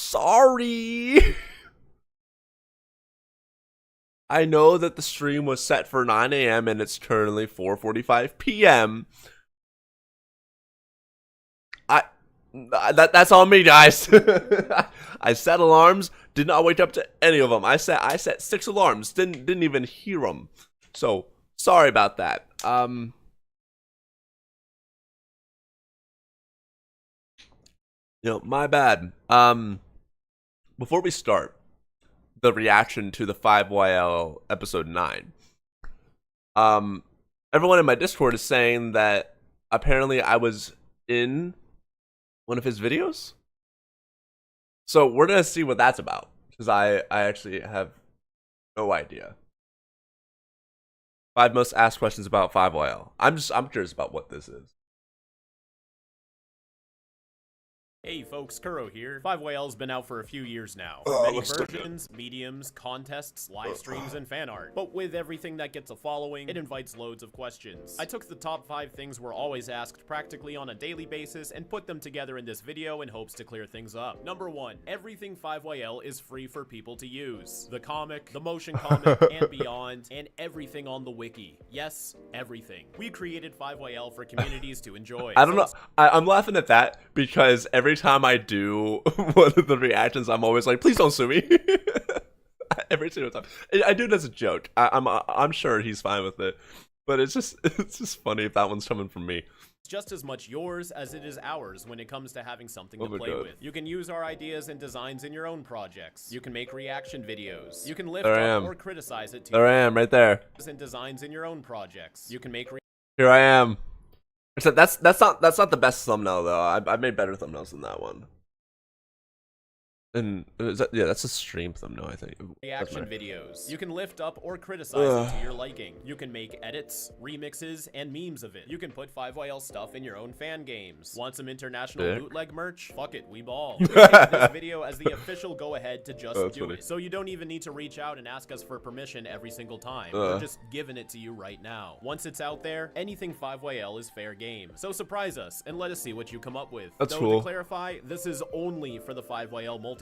sorry. I know that the stream was set for 9 a.m. and it's currently 4:45 p.m. That's on me, guys. I set alarms, did not wake up to any of them. I set 6 alarms, didn't even hear them. So sorry about that. My bad. Before we start the reaction to the 5YL episode 9, everyone in my Discord is saying that apparently I was in one of his videos. So we're gonna see what that's about, because I actually have no idea. 5 most asked questions about 5YL. I'm curious about what this is. Hey folks, Kuro here. 5YL's been out for a few years now. Many versions, mediums, contests, live streams, and fan art. But with everything that gets a following, it invites loads of questions. I took the top 5 things we're always asked practically on a daily basis and put them together in this video in hopes to clear things up. Number 1. Everything 5YL is free for people to use. The comic, the motion comic, and beyond, and everything on the wiki. Yes, everything. We created 5YL for communities to enjoy. I don't know. I'm laughing at that because every time I do one of the reactions, I'm always like, please don't sue me. Every single time. I do it as a joke. I'm sure he's fine with it, but it's just funny if that one's coming from me. It's just as much yours as it is ours when it comes to having something to play with. You can use our ideas and designs in your own projects. You can make reaction videos. You can lift up or criticize it. There I am, right there. And designs in your own projects. You can make. Here I am. Except that's not the best thumbnail though. I made better thumbnails than that one. And that's a stream thumbnail, I think. Reaction videos. You can lift up or criticize it to your liking. You can make edits, remixes, and memes of it. You can put 5YL stuff in your own fan games. Want some international bootleg merch? Fuck it, we ball. We take this video as the official go-ahead to just do it. So you don't even need to reach out and ask us for permission every single time. We're just giving it to you right now. Once it's out there, anything 5YL is fair game. So surprise us and let us see what you come up with. That's cool. To clarify, this is only for the 5YL multiverse.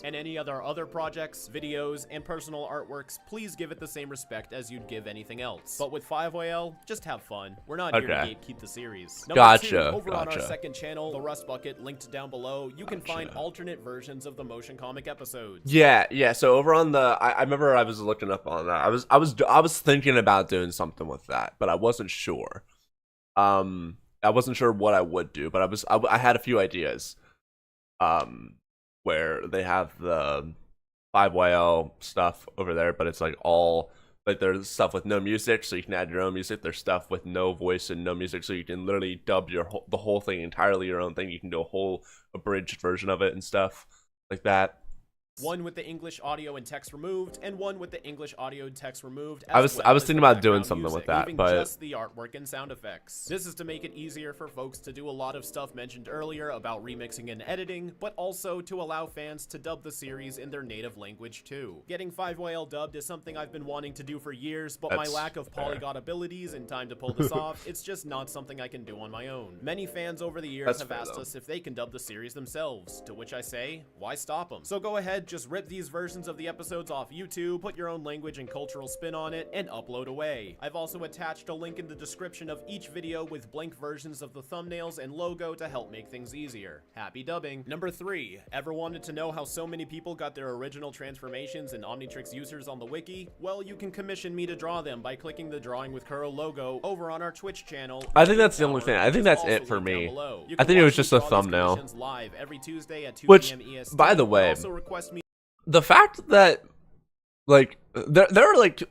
And any other projects, videos, and personal artworks, please give it the same respect as you'd give anything else. But with 5YL, just have fun. We're not here to gatekeep the series. Number 2, over on our second channel, the Rust Bucket, linked down below, you can find alternate versions of the motion comic episodes. Yeah. So over on the, I remember I was looking up on that. I was thinking about doing something with that, but I wasn't sure. I wasn't sure what I would do, but I had a few ideas. Where they have the 5YL stuff over there, but it's like all like there's stuff with no music, so you can add your own music. There's stuff with no voice and no music, so you can literally dub the whole thing entirely your own thing. You can do a whole abridged version of it and stuff like that. One with the English audio and text removed, and one with the English audio and text removed. I was thinking about doing something with that, but just the artwork and sound effects. This is to make it easier for folks to do a lot of stuff mentioned earlier about remixing and editing, but also to allow fans to dub the series in their native language too. Getting 5YL dubbed is something I've been wanting to do for years, but my lack of polyglot abilities and time to pull this off, it's just not something I can do on my own. Many fans over the years have asked us if they can dub the series themselves, to which I say, why stop them? So go ahead, just rip these versions of the episodes off YouTube, put your own language and cultural spin on it, and upload away. I've also attached a link in the description of each video with blank versions of the thumbnails and logo to help make things easier. Happy dubbing. Number 3. Ever wanted to know how so many people got their original transformations and Omnitrix users on the wiki? Well, you can commission me to draw them by clicking the Drawing with Kuro logo over on our Twitch channel. I think that's the only thing. I think that's it for me. I think it was just a thumbnail. Live every Tuesday at 2 Which, p.m. EST. by the way, also request me the fact that like there are like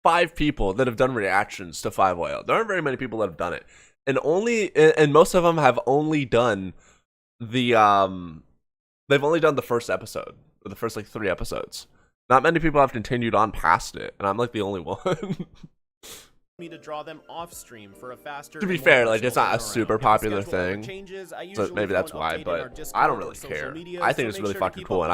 5 people that have done reactions to 5YL. There aren't very many people that have done it, and most of them have only done the they've only done the first episode, or the first like 3 episodes. Not many people have continued on past it, and I'm like the only one. me to draw them off stream for a faster. To be fair, like it's not a super popular thing, so maybe that's why. But I don't really care. I think it's really fucking cool, and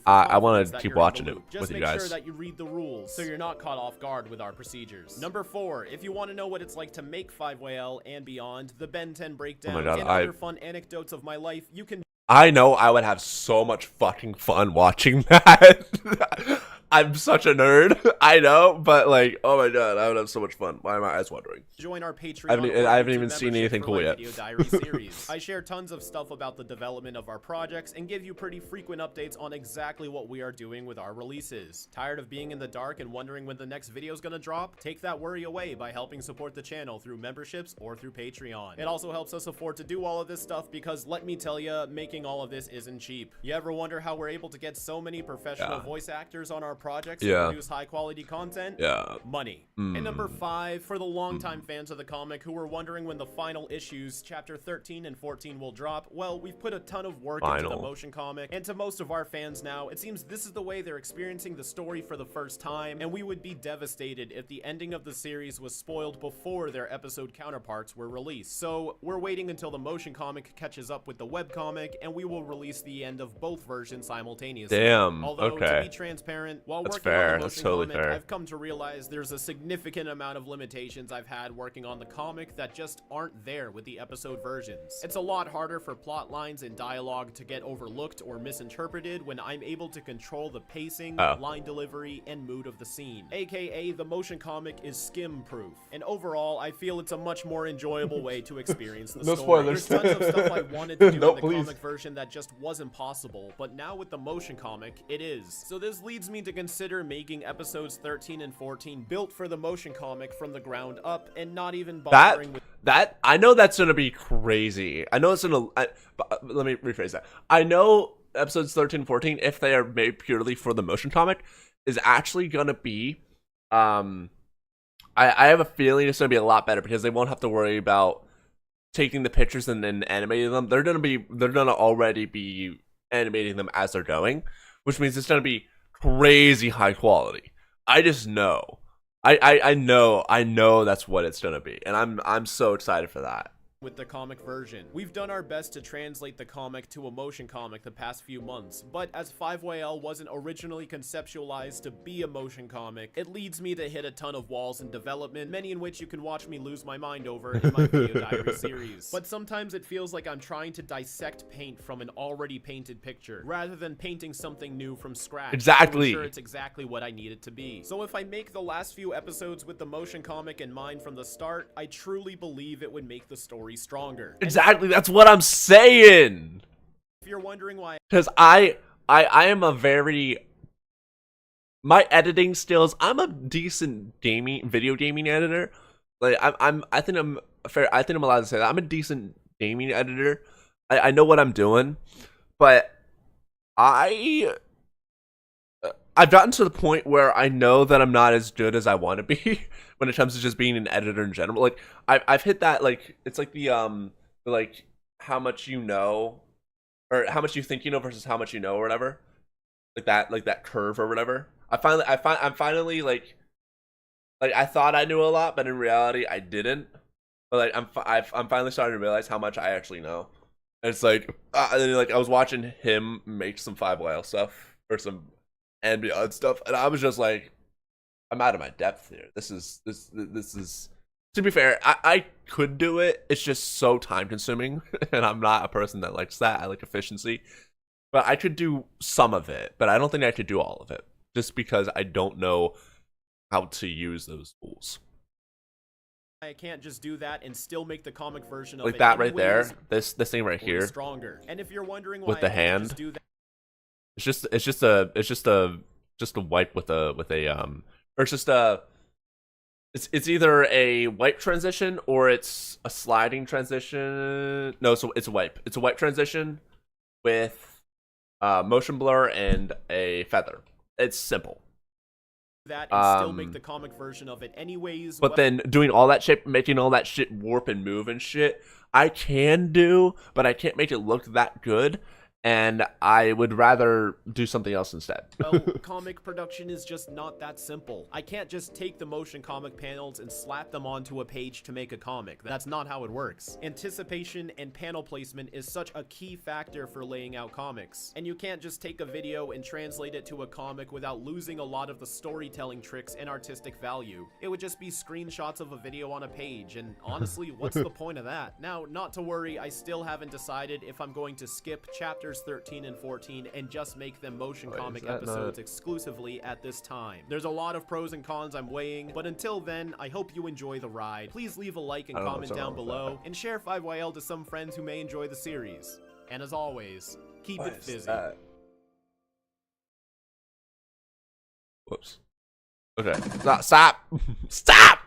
I want to keep watching it with you guys. Just make sure that you read the rules, so you're not caught off guard with our procedures. Number 4, if you want to know what it's like to make 5YL and beyond, the Ben 10 breakdown and other fun anecdotes of my life, you can. I know I would have so much fucking fun watching that. I'm such a nerd, I know, but like, oh my god, I would have so much fun. Why am I eyes wandering? Join our Patreon. I haven't even seen anything cool yet. Video diary series. I share tons of stuff about the development of our projects and give you pretty frequent updates on exactly what we are doing with our releases. Tired of being in the dark and wondering when the next video is gonna drop? Take that worry away by helping support the channel through memberships or through Patreon. It also helps us afford to do all of this stuff because let me tell you, making all of this isn't cheap. You ever wonder how we're able to get so many professional voice actors on our projects and produce high quality content? Money. And number 5, for the longtime fans of the comic who were wondering when the final issues, chapter 13 and 14 will drop, well, we've put a ton of work into the motion comic, and to most of our fans now, it seems this is the way they're experiencing the story for the first time, and we would be devastated if the ending of the series was spoiled before their episode counterparts were released. So we're waiting until the motion comic catches up with the webcomic, and we will release the end of both versions simultaneously. Damn. Although, to be transparent, while working on the motion comic, I've come to realize there's a significant amount of limitations I've had working on the comic that just aren't there with the episode versions. It's a lot harder for plot lines and dialogue to get overlooked or misinterpreted when I'm able to control the pacing, line delivery, and mood of the scene. AKA, the motion comic is skim-proof. And overall, I feel it's a much more enjoyable way to experience the story. Spoilers. There's tons of stuff I wanted to do in the comic version that just wasn't possible, but now with the motion comic, it is. So this leads me to consider making episodes 13 and 14 built for the motion comic from the ground up and not even bothering with that. I know that's gonna be crazy. I know it's gonna let me rephrase that. I know episodes 13 and 14, if they are made purely for the motion comic, is actually gonna be I have a feeling it's gonna be a lot better because they won't have to worry about taking the pictures and then animating them. They're gonna already be animating them as they're going, which means it's gonna be crazy high quality. I just know. I know that's what it's gonna be, and I'm so excited for that. With the comic version. We've done our best to translate the comic to a motion comic the past few months, but as 5YL wasn't originally conceptualized to be a motion comic, it leads me to hit a ton of walls in development, many in which you can watch me lose my mind over in my video diary series. But sometimes it feels like I'm trying to dissect paint from an already painted picture, rather than painting something new from scratch. Exactly. To ensure it's exactly what I need it to be. So if I make the last few episodes with the motion comic in mind from the start, I truly believe it would make the story stronger. Exactly, that's what I'm saying. If you're wondering why, because I am a very, my editing skills, I'm a decent video gaming editor. Like I think I'm allowed to say that I'm a decent gaming editor. I know what I'm doing, but I've gotten to the point where I know that I'm not as good as I want to be when it comes to just being an editor in general. Like I've hit that, like, it's like the like how much you know, or how much you think you know versus how much you know, or whatever. Like that curve or whatever. I'm finally like I thought I knew a lot, but in reality I didn't. But like I'm finally starting to realize how much I actually know. And it's like and then, like, I was watching him make some 5YL stuff or some and beyond stuff, and I was just like, I'm out of my depth here. This is to be fair, I could do it. It's just so time consuming, and I'm not a person that likes that. I like efficiency, but I could do some of it, but I don't think I could do all of it just because I don't know how to use those tools. I can't just do that and still make the comic version of like it that right there. This thing right here stronger. And if you're wondering why with the hand, just do that, it's just a wipe with a or it's just a it's either a wipe transition or it's a sliding transition. No, so it's a wipe. It's a wipe transition with motion blur and a feather. It's simple. That and still make the comic version of it anyways. But then doing all that shit, making all that shit warp and move and shit, I can do, but I can't make it look that good. and I would rather do something else instead. Well, comic production is just not that simple. I can't just take the motion comic panels and slap them onto a page to make a comic. That's not how it works. Anticipation and panel placement is such a key factor for laying out comics, and you can't just take a video and translate it to a comic without losing a lot of the storytelling tricks and artistic value. It would just be screenshots of a video on a page, and honestly, what's the point of that? Now, not to worry, I still haven't decided if I'm going to skip chapters 13 and 14 and just make them motion comic episodes exclusively at this time. There's a lot of pros and cons I'm weighing, but until then, I hope you enjoy the ride. Please leave a like and comment down below, and share 5YL to some friends who may enjoy the series. And as always, keep it fizzy. Whoops. Okay. Stop! Stop!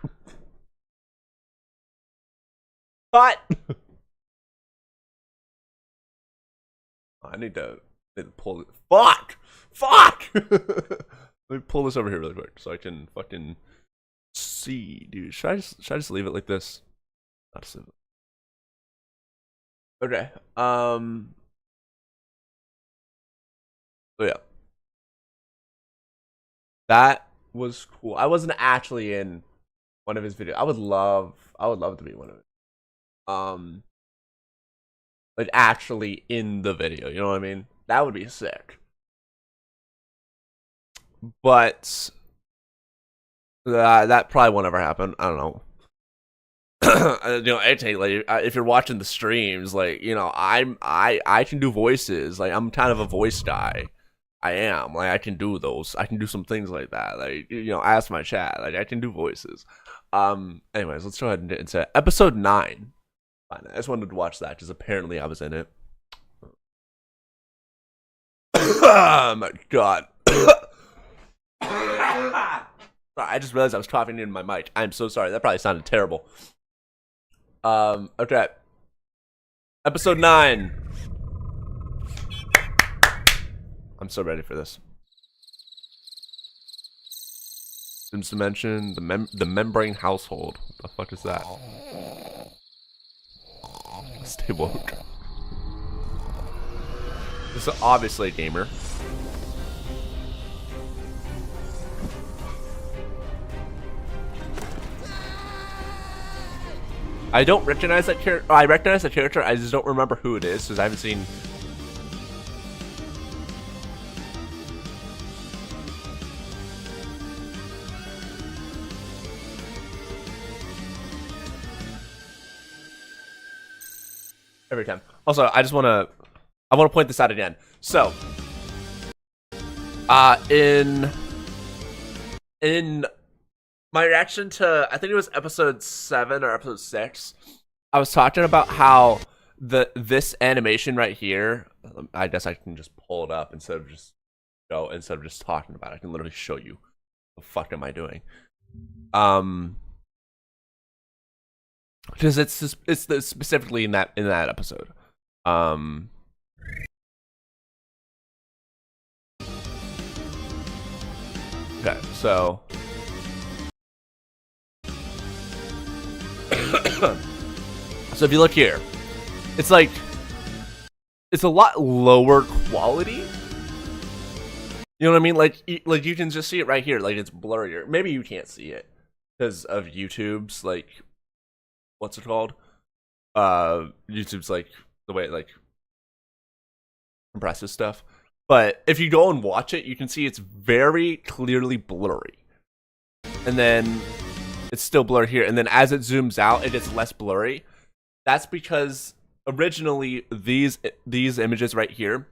What? I need to pull it. Fuck! Let me pull this over here really quick so I can fucking see, dude. Should I just leave it like this? Not just leave it. Okay. So yeah. That was cool. I wasn't actually in one of his videos. I would love to be one of it. Like actually in the video, you know what I mean? That would be sick. But that probably won't ever happen. I don't know. You know, I take like if you're watching the streams, like, you know, I can do voices. Like, I'm kind of a voice guy. I am. Like, I can do those. I can do some things like that. Like, you know, ask my chat. Like, I can do voices. Anyways, let's go ahead and get into episode 9. Fine, I just wanted to watch that because apparently I was in it. Oh my god. I just realized I was coughing in my mic. I'm so sorry. That probably sounded terrible. Okay. Episode 9. I'm so ready for this. Sims Dimension, the membrane household. What the fuck is that? Stay woke. This is obviously a gamer. I don't recognize that character. I recognize the character. I just don't remember who it is because I haven't seen. Every time. Also, I want to point this out again. So, in my reaction to, I think it was episode 7 or episode 6, I was talking about how this animation right here. I guess I can just pull it up instead of just talking about it. I can literally show you. What the fuck am I doing? Because it's specifically in that episode. Okay, so so if you look here, it's like it's a lot lower quality. You know what I mean? Like you can just see it right here. Like, it's blurrier. Maybe you can't see it because of YouTube's like. What's it called? YouTube's like the way it like compresses stuff. But if you go and watch it, you can see it's very clearly blurry. And then it's still blurry here. And then as it zooms out, it gets less blurry. That's because originally these images right here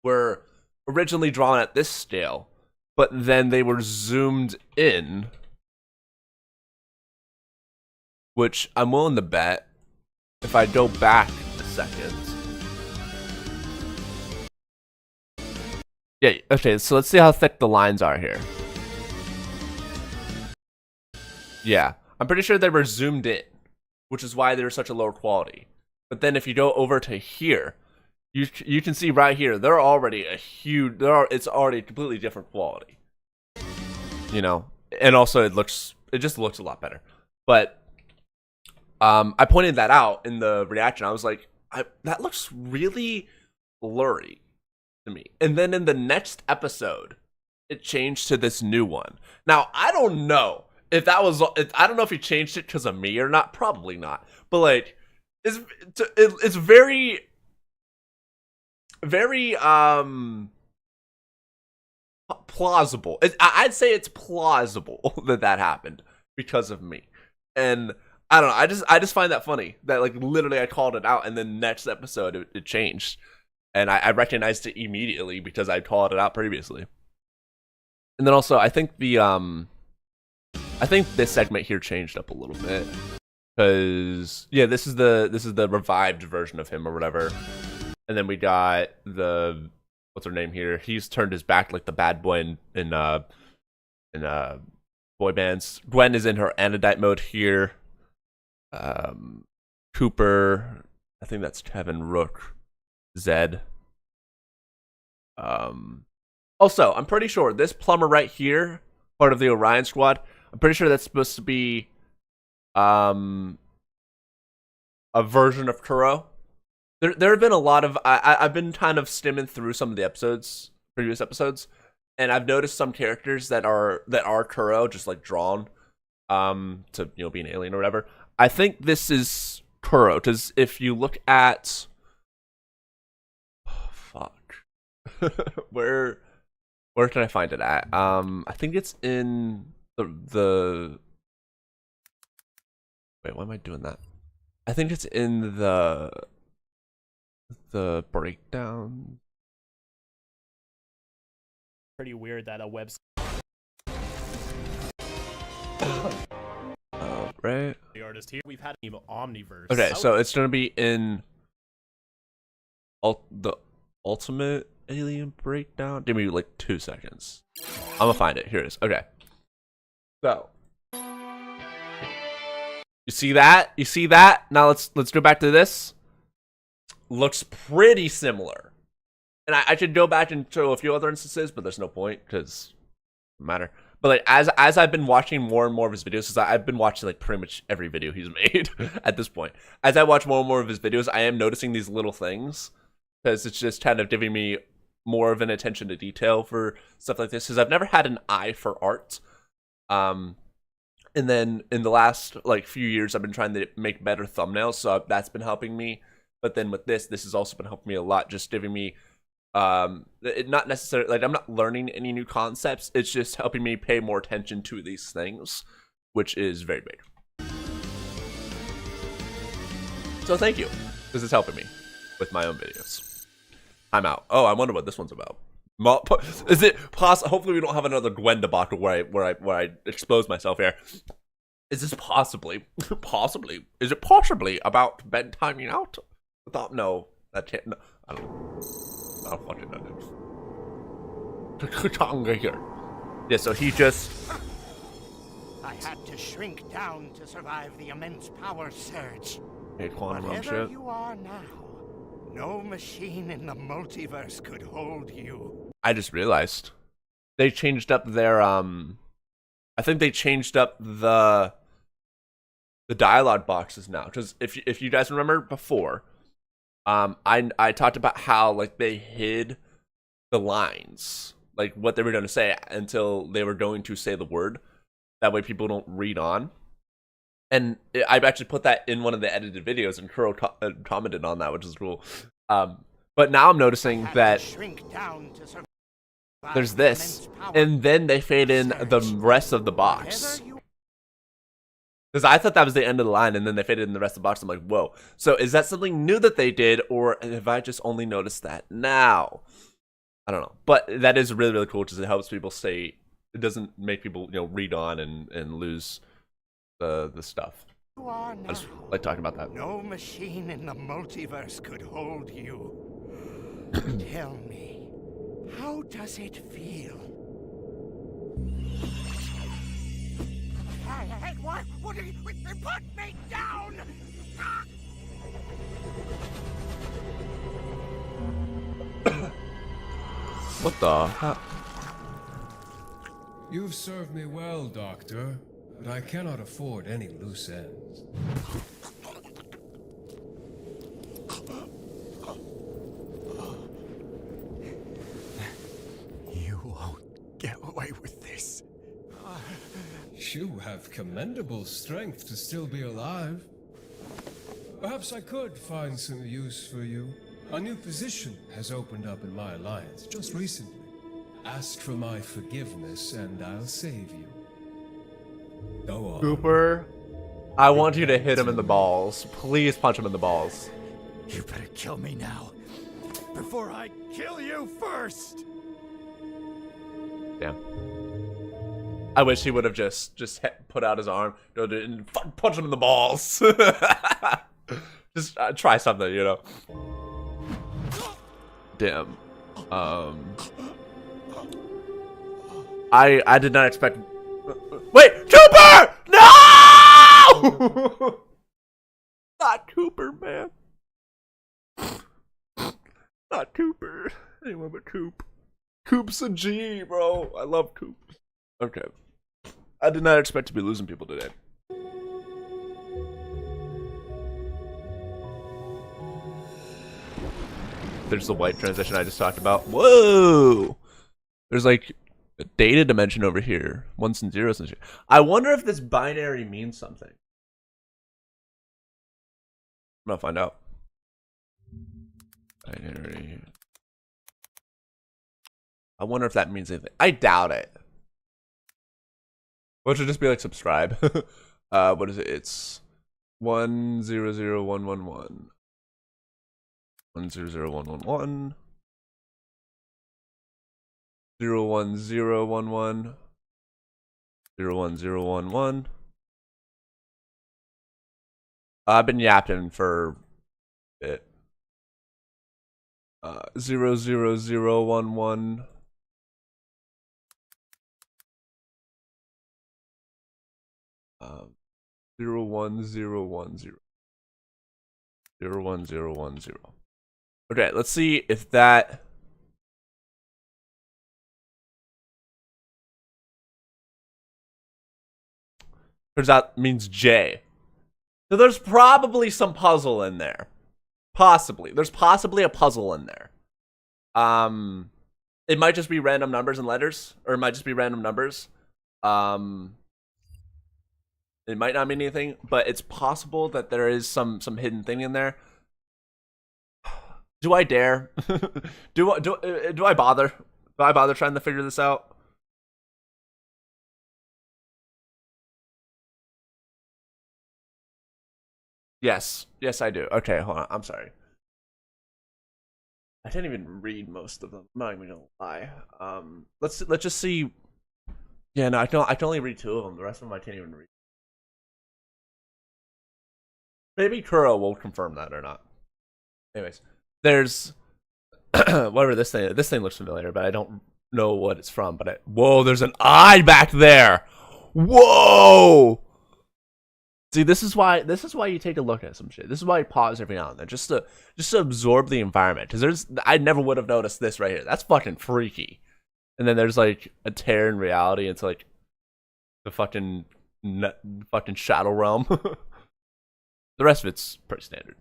were originally drawn at this scale, but then they were zoomed in. Which I'm willing to bet, if I go back a second. Yeah, okay, so let's see how thick the lines are here. Yeah, I'm pretty sure they were zoomed in, which is why they were such a lower quality. But then if you go over to here, you can see right here, they're already it's already a completely different quality. You know, and also it just looks a lot better. But I pointed that out in the reaction. I was like, that looks really blurry to me. And then in the next episode, it changed to this new one. Now, I don't know if that was, I don't know if he changed it because of me or not. Probably not. But like, it's very, very, plausible. I'd say it's plausible that happened because of me. And I don't know. I just find that funny that like literally I called it out and then next episode it changed. And I recognized it immediately because I called it out previously. And then also I think this segment here changed up a little bit. Cause yeah, this is the revived version of him or whatever. And then we got the what's her name here? He's turned his back like the bad boy in boy bands. Gwen is in her Anodite mode here. Cooper, I think that's Kevin Rook. Zed. Also, I'm pretty sure this plumber right here, part of the Orion squad, I'm pretty sure that's supposed to be a version of Kuro. There have been a lot of I've been kind of skimming through some of the previous episodes, and I've noticed some characters that are Kuro just like drawn to be an alien or whatever. I think this is Kuro because if you look at where can I find it at? I think it's in the wait, why am I doing that? I think it's in the breakdown. Pretty weird that a website. Right. The artist here. We've had Omniverse. Okay, so it's gonna be in the ultimate alien breakdown. Give me like 2 seconds. I'm gonna find it. Here it is. Okay. So you see that? You see that? Now let's go back to this. Looks pretty similar. And I could go back and show a few other instances, but there's no point because it doesn't matter. But like as I've been watching more and more of his videos, because I've been watching like pretty much every video he's made at this point. As I watch more and more of his videos, I am noticing these little things because it's just kind of giving me more of an attention to detail for stuff like this. Because I've never had an eye for art. And then in the last like few years, I've been trying to make better thumbnails, so that's been helping me. But then with this has also been helping me a lot, just giving me not necessarily like I'm not learning any new concepts, it's just helping me pay more attention to these things, which is very big. So thank you. This is helping me with my own videos. I'm out. Oh, I wonder what this one's about. Is it possible? Hopefully we don't have another Gwen debacle where I expose myself here. Is this possibly is it possibly about Ben timing out? No, that can't. No, I don't fucking know. Here. Yeah, so he just. I had to shrink down to survive the immense power surge. Hey, quantum Whatever shit. you are now, no machine in the multiverse could hold you. I just realized they changed up their I think they changed up the dialogue boxes now, because if you guys remember before, I talked about how like they hid the lines, like what they were going to say until they were going to say the word. That way people don't read on. And I've actually put that in one of the edited videos, and Kuro commented on that, which is cool. But now I'm noticing that there's this, and then they fade in the rest of the box. Because I thought that was the end of the line, and then they faded in the rest of the box. I'm like, whoa. So is that something new that they did, or have I just only noticed that now? I don't know. But that is really, really cool because it helps people stay. It doesn't make people, read on and lose the stuff. I just like talking about that. No machine in the multiverse could hold you. Tell me, how does it feel? Hey, what? What did you put me down? What the heck? You've served me well, Doctor, but I cannot afford any loose ends. have commendable strength to still be alive. Perhaps I could find some use for you. A new position has opened up in my alliance just recently. Ask for my forgiveness and I'll save you. Go on. Cooper, I want you to hit him in the balls. Please punch him in the balls. You better kill me now, before I kill you first! Damn. I wish he would have just put out his arm and punch him in the balls. Just try something, you know. Damn. I did not expect. Wait, Cooper! No! Not Cooper, man. Not Cooper. Anyone but Coop. Coop's a G, bro. I love Coop. Okay. I did not expect to be losing people today. There's the white transition I just talked about. Whoa! There's like a data dimension over here. Ones and zeros and shit. I wonder if this binary means something. I'm gonna find out. Binary. I wonder if that means anything. I doubt it. Or it should just be like subscribe. What is it? It's 100111. 100111. 01011. 01011. I've been yapping for a bit. 00011. 01010. 01010. Okay, let's see if that. Turns out means J. So there's probably some puzzle in there. Possibly. There's possibly a puzzle in there. It might just be random numbers and letters, or it might just be random numbers. It might not mean anything, but it's possible that there is some hidden thing in there. Do I dare? do I bother? Do I bother trying to figure this out? Yes, I do. Okay, hold on. I'm sorry. I didn't even read most of them. I'm not even gonna lie. Let's just see. Yeah, no, I can only read 2 of them. The rest of them I can't even read. Maybe Kuro will confirm that or not. Anyways, there's whatever this thing. This thing looks familiar, but I don't know what it's from. But whoa, there's an eye back there. Whoa. See, this is why you take a look at some shit. This is why you pause every now and then, just to absorb the environment. Because I never would have noticed this right here. That's fucking freaky. And then there's like a tear in reality into like the fucking shadow realm. The rest of it's pretty standard.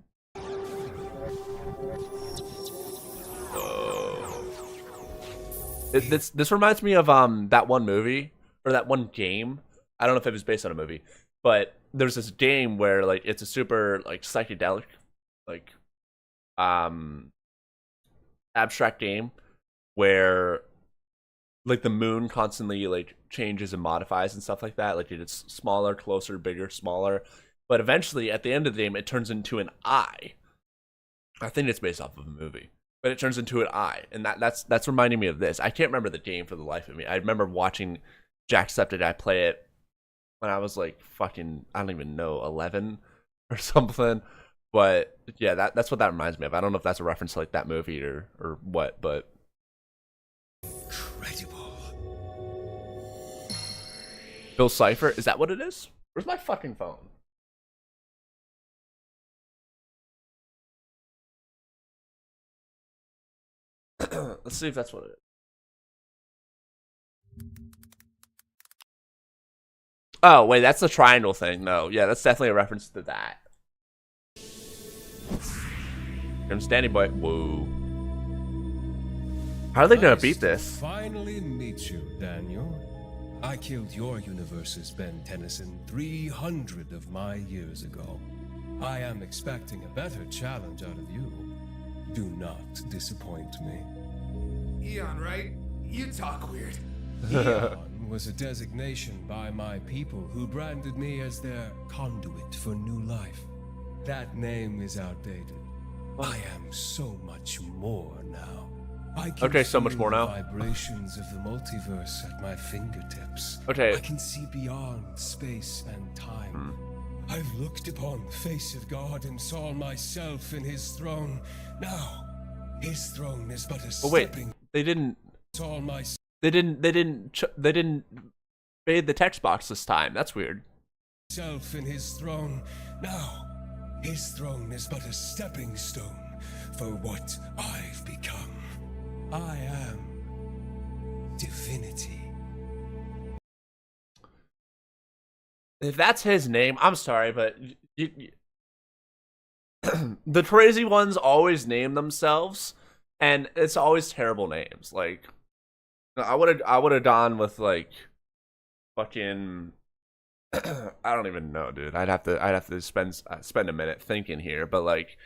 This reminds me of that one movie or that one game. I don't know if it was based on a movie, but there's this game where like it's a super like psychedelic, like abstract game where like the moon constantly like changes and modifies and stuff like that. Like it's smaller, closer, bigger, smaller. But eventually, at the end of the game, it turns into an eye. I think it's based off of a movie, but it turns into an eye, and that's reminding me of this. I can't remember the game for the life of me. I remember watching Jacksepticeye play it when I was like fucking, I don't even know, 11 or something. But yeah, that's what that reminds me of. I don't know if that's a reference to like that movie or what, but Incredible. Bill Cipher, is that what it is? Where's my fucking phone? Let's see if that's what it is. Oh, wait, that's the triangle thing. No, yeah, that's definitely a reference to that. I'm standing by. Whoa. How are they gonna beat this? Finally meet you, Daniel. I killed your universe's Ben Tennyson 300 of my years ago. I am expecting a better challenge out of you. Do not disappoint me. Eon, right? You talk weird. Eon was a designation by my people who branded me as their conduit for new life. That name is outdated. I am so much more now. I can Okay, so much feel more now. the vibrations of the multiverse at my fingertips. Okay. I can see beyond space and time. I've looked upon the face of God and saw myself in his throne. Now, his throne is but a Oh wait, stepping. they didn't Saw my they didn't fade the text box this time. That's weird. self in his throne. Now, his throne is but a stepping stone for what I've become. I am Divinity. If that's his name, I'm sorry, but the crazy ones always name themselves, and it's always terrible names. Like, I would have gone with like fucking I don't even know, dude. I'd have to spend a minute thinking here, but like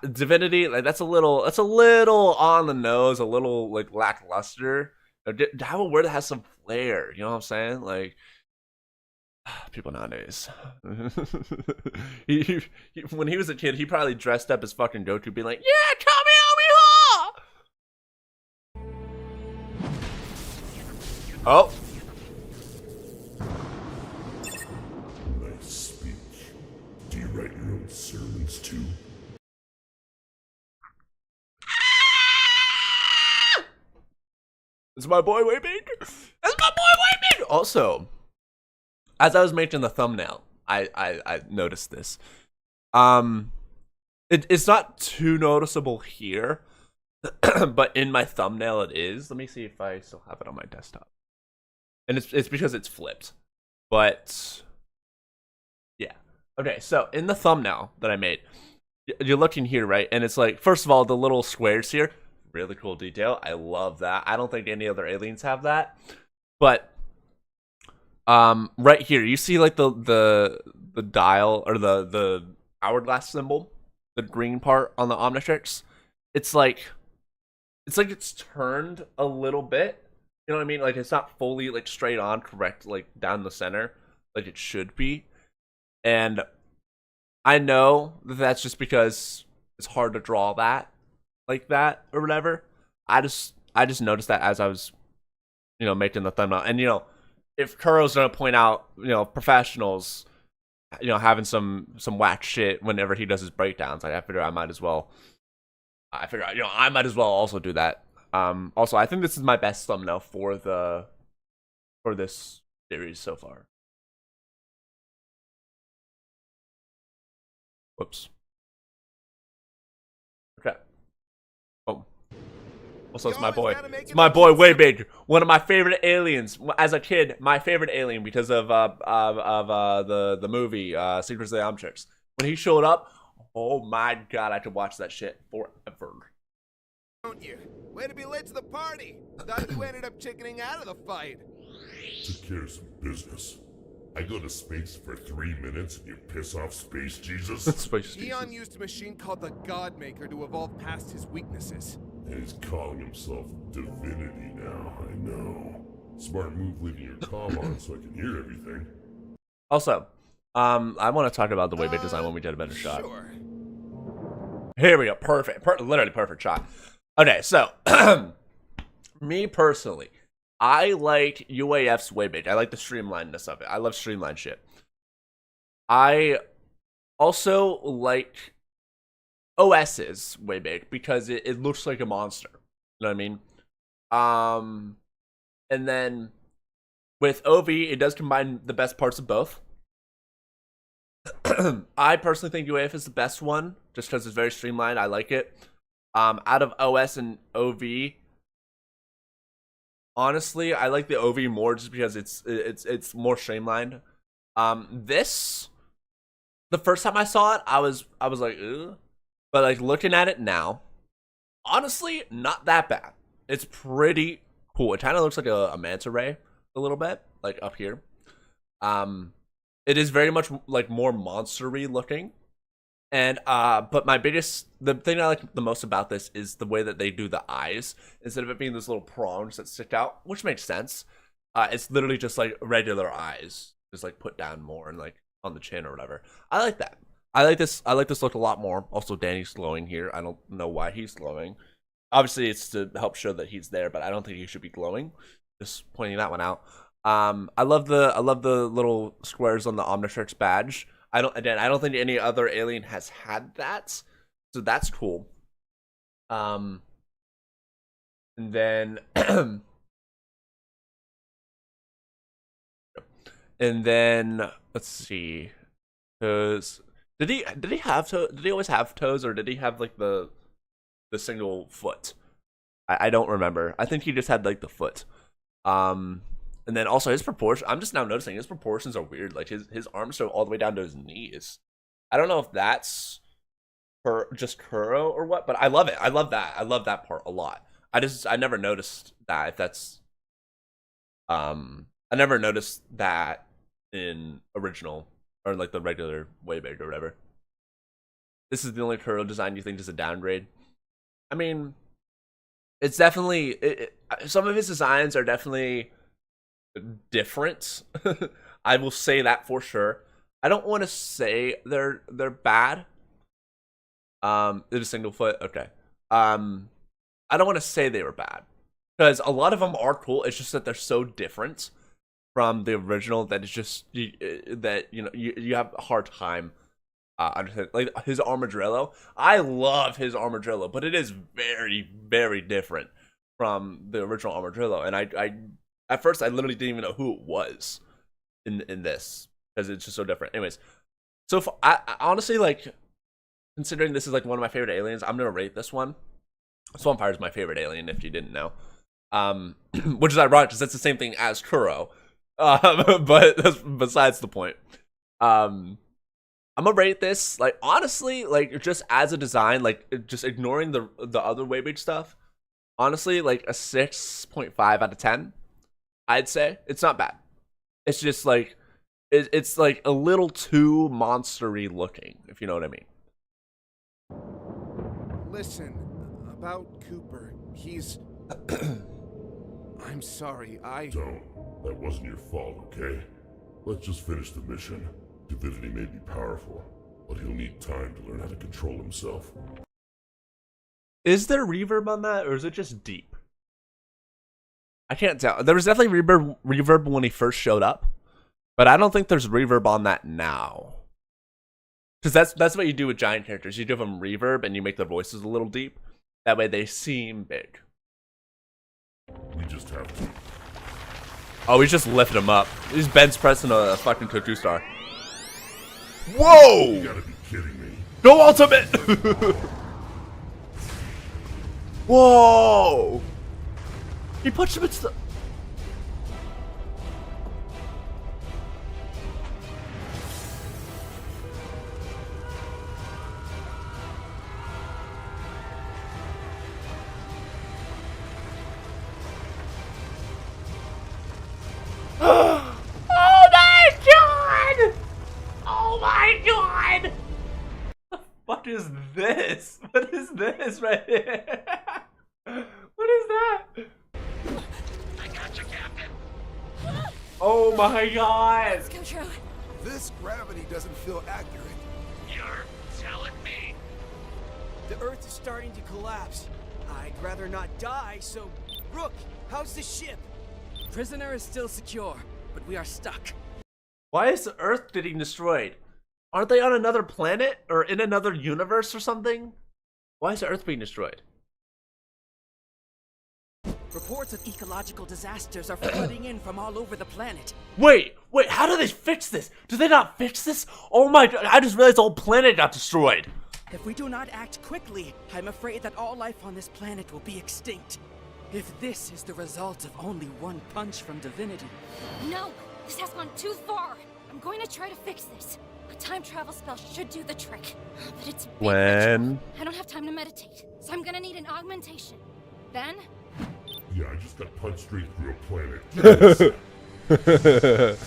Divinity, like that's a little on the nose, a little like lackluster. Have a word that has some flair. You know what I'm saying? Like. People nowadays. When he was a kid, he probably dressed up as fucking Goku, being like, "Yeah, Kamehameha!" Oh, Nice speech. Do you write your own sermons too? it's my boy way big. It's my boy way big. Also, as I was making the thumbnail, I noticed this. It's not too noticeable here, but in my thumbnail it is. Let me see if I still have it on my desktop. And it's because it's flipped. But yeah. Okay, so in the thumbnail that I made, you're looking here, right? And it's like, first of all, the little squares here, really cool detail. I love that. I don't think any other aliens have that. But right here, you see like the dial or the hourglass symbol, the green part on the Omnitrix. It's like it's turned a little bit. You know what I mean? Like it's not fully like straight on, correct, like down the center, like it should be. And I know that that's just because it's hard to draw that like that or whatever. I just noticed that as I was, making the thumbnail, and if Kuro's gonna point out, professionals, having some whack shit whenever he does his breakdowns, I figure I might as well also do that. Also, I think this is my best thumbnail for this series so far. Whoops. Okay. Oh. Also, it's my boy. It's my boy, way big. One of my favorite aliens. As a kid, my favorite alien because of the movie Secrets of the Omnitrix. When he showed up, oh my god, I could watch that shit forever. Don't you? Way to be late to the party. Thought you ended up chickening out of the fight. Took care of some business. I go to space for 3 minutes and you piss off Space Jesus? Space Eon Jesus. used a machine called the Godmaker to evolve past his weaknesses. And he's calling himself Divinity now, I know. Smart move leaving your comm on so I can hear everything. Also, I want to talk about the Wayback design when we get a better shot. Sure. Here we go. Perfect. Literally perfect shot. Okay, so me personally, I like UAF's Wayback. I like the streamlinedness of it. I love streamlined shit. I also like OS's Wayback because it looks like a monster. You know what I mean? And then with OV, it does combine the best parts of both. I personally think UAF is the best one just because it's very streamlined. I like it. Out of OS and OV, honestly, I like the OV more just because it's more streamlined. The first time I saw it, I was like, ugh. But like looking at it now, honestly, not that bad. It's pretty cool. It kind of looks like a manta ray a little bit, like up here. It is very much like more monster-y looking. And but the thing I like the most about this is the way that they do the eyes. Instead of it being those little prongs that stick out, which makes sense. It's literally just like regular eyes, just like put down more and like on the chin or whatever. I like that. I like this look a lot more. Also, Danny's glowing here. I don't know why he's glowing. Obviously, it's to help show that he's there, but I don't think he should be glowing. Just pointing that one out. I love the little squares on the Omnitrix badge. I don't think any other alien has had that, so that's cool. And then and then let's see, because did he always have toes, or did he have like the single foot? I don't remember. I think he just had like the foot. And then also his proportion. I'm just now noticing his proportions are weird. Like his arms go all the way down to his knees. I don't know if that's for just Kuro or what, but I love it. I love that. I love that part a lot. I never noticed that. If that's I never noticed that in original or like the regular Waybag or whatever. This is the only Kuro design you think is a downgrade. I mean, it's definitely some of his designs are definitely different. I will say that for sure. I don't want to say they're bad. It's a single foot. Okay. I don't want to say they were bad because a lot of them are cool. It's just that they're so different from the original that it's just that you have a hard time understanding. Like his armadillo. I love his armadillo, but it is very, very different from the original armadillo, and I at first, I literally didn't even know who it was in this because it's just so different. Anyways, so I honestly, like, considering this is like one of my favorite aliens, I'm gonna rate this one. Swampfire is my favorite alien, if you didn't know. Which is ironic because that's the same thing as Kuro. But that's besides the point. I'm gonna rate this, like, honestly, like, just as a design, like, just ignoring the other Waybage stuff. Honestly, like a 6.5 out of 10. I'd say it's not bad. It's just like it's like a little too monstery looking, if you know what I mean. Listen, about Cooper, he's... I'm sorry, Don't. That wasn't your fault, okay? Let's just finish the mission. Divinity may be powerful, but he'll need time to learn how to control himself. Is there reverb on that, or is it just deep? I can't tell. There was definitely reverb when he first showed up, but I don't think there's reverb on that now. Because that's what you do with giant characters. You give them reverb and you make their voices a little deep. That way they seem big. We just have to. Oh, he's just lifting him up. He's bench pressing a fucking Koku star. Whoa! You gotta be kidding me. Go ultimate! Whoa! He punched him into the... Oh my god! Oh my god! What the fuck is this? What is this right here? What is that? I got you, Captain. Oh my god! Let's go, Joe. This gravity doesn't feel accurate. You're telling me. The Earth is starting to collapse. I'd rather not die, so... Rook, how's the ship? Prisoner is still secure, but we are stuck. Why is the Earth getting destroyed? Aren't they on another planet? Or in another universe or something? Why is the Earth being destroyed? Reports of ecological disasters are flooding in from all over the planet. Wait, how do they fix this? Do they not fix this? Oh my god, I just realized the whole planet got destroyed. If we do not act quickly, I'm afraid that all life on this planet will be extinct. If this is the result of only one punch from Divinity. No, this has gone too far. I'm going to try to fix this. A time travel spell should do the trick. But it's big ritual. I don't have time to meditate, so I'm gonna need an augmentation. Then... Yeah, I just got punched straight through a planet. Sir,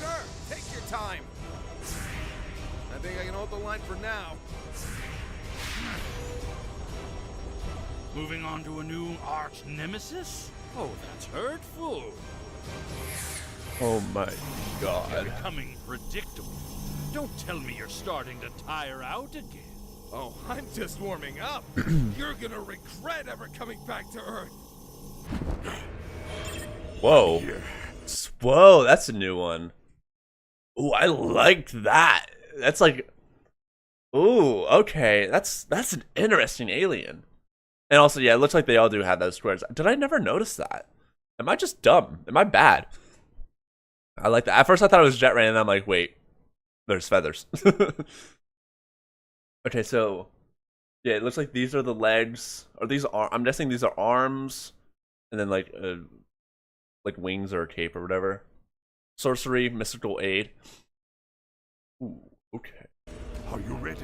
take your time. I think I can hold the line for now. Moving on to a new arch nemesis? Oh, that's hurtful. Oh my god. You're becoming predictable. Don't tell me you're starting to tire out again. Oh, I'm just warming up. You're gonna regret ever coming back to Earth. Whoa. Whoa, that's a new one. Ooh, I like that. That's like, ooh, okay. That's an interesting alien. And also, yeah, it looks like they all do have those squares. Did I never notice that? Am I just dumb? Am I bad? I like that. At first I thought it was Jet Ray, and then I'm like, wait, there's feathers. Okay, so yeah, it looks like these are the legs. Or these are, I'm guessing these are arms, and then like wings or a cape or whatever. Sorcery, mystical aid. Ooh, okay. Are you ready?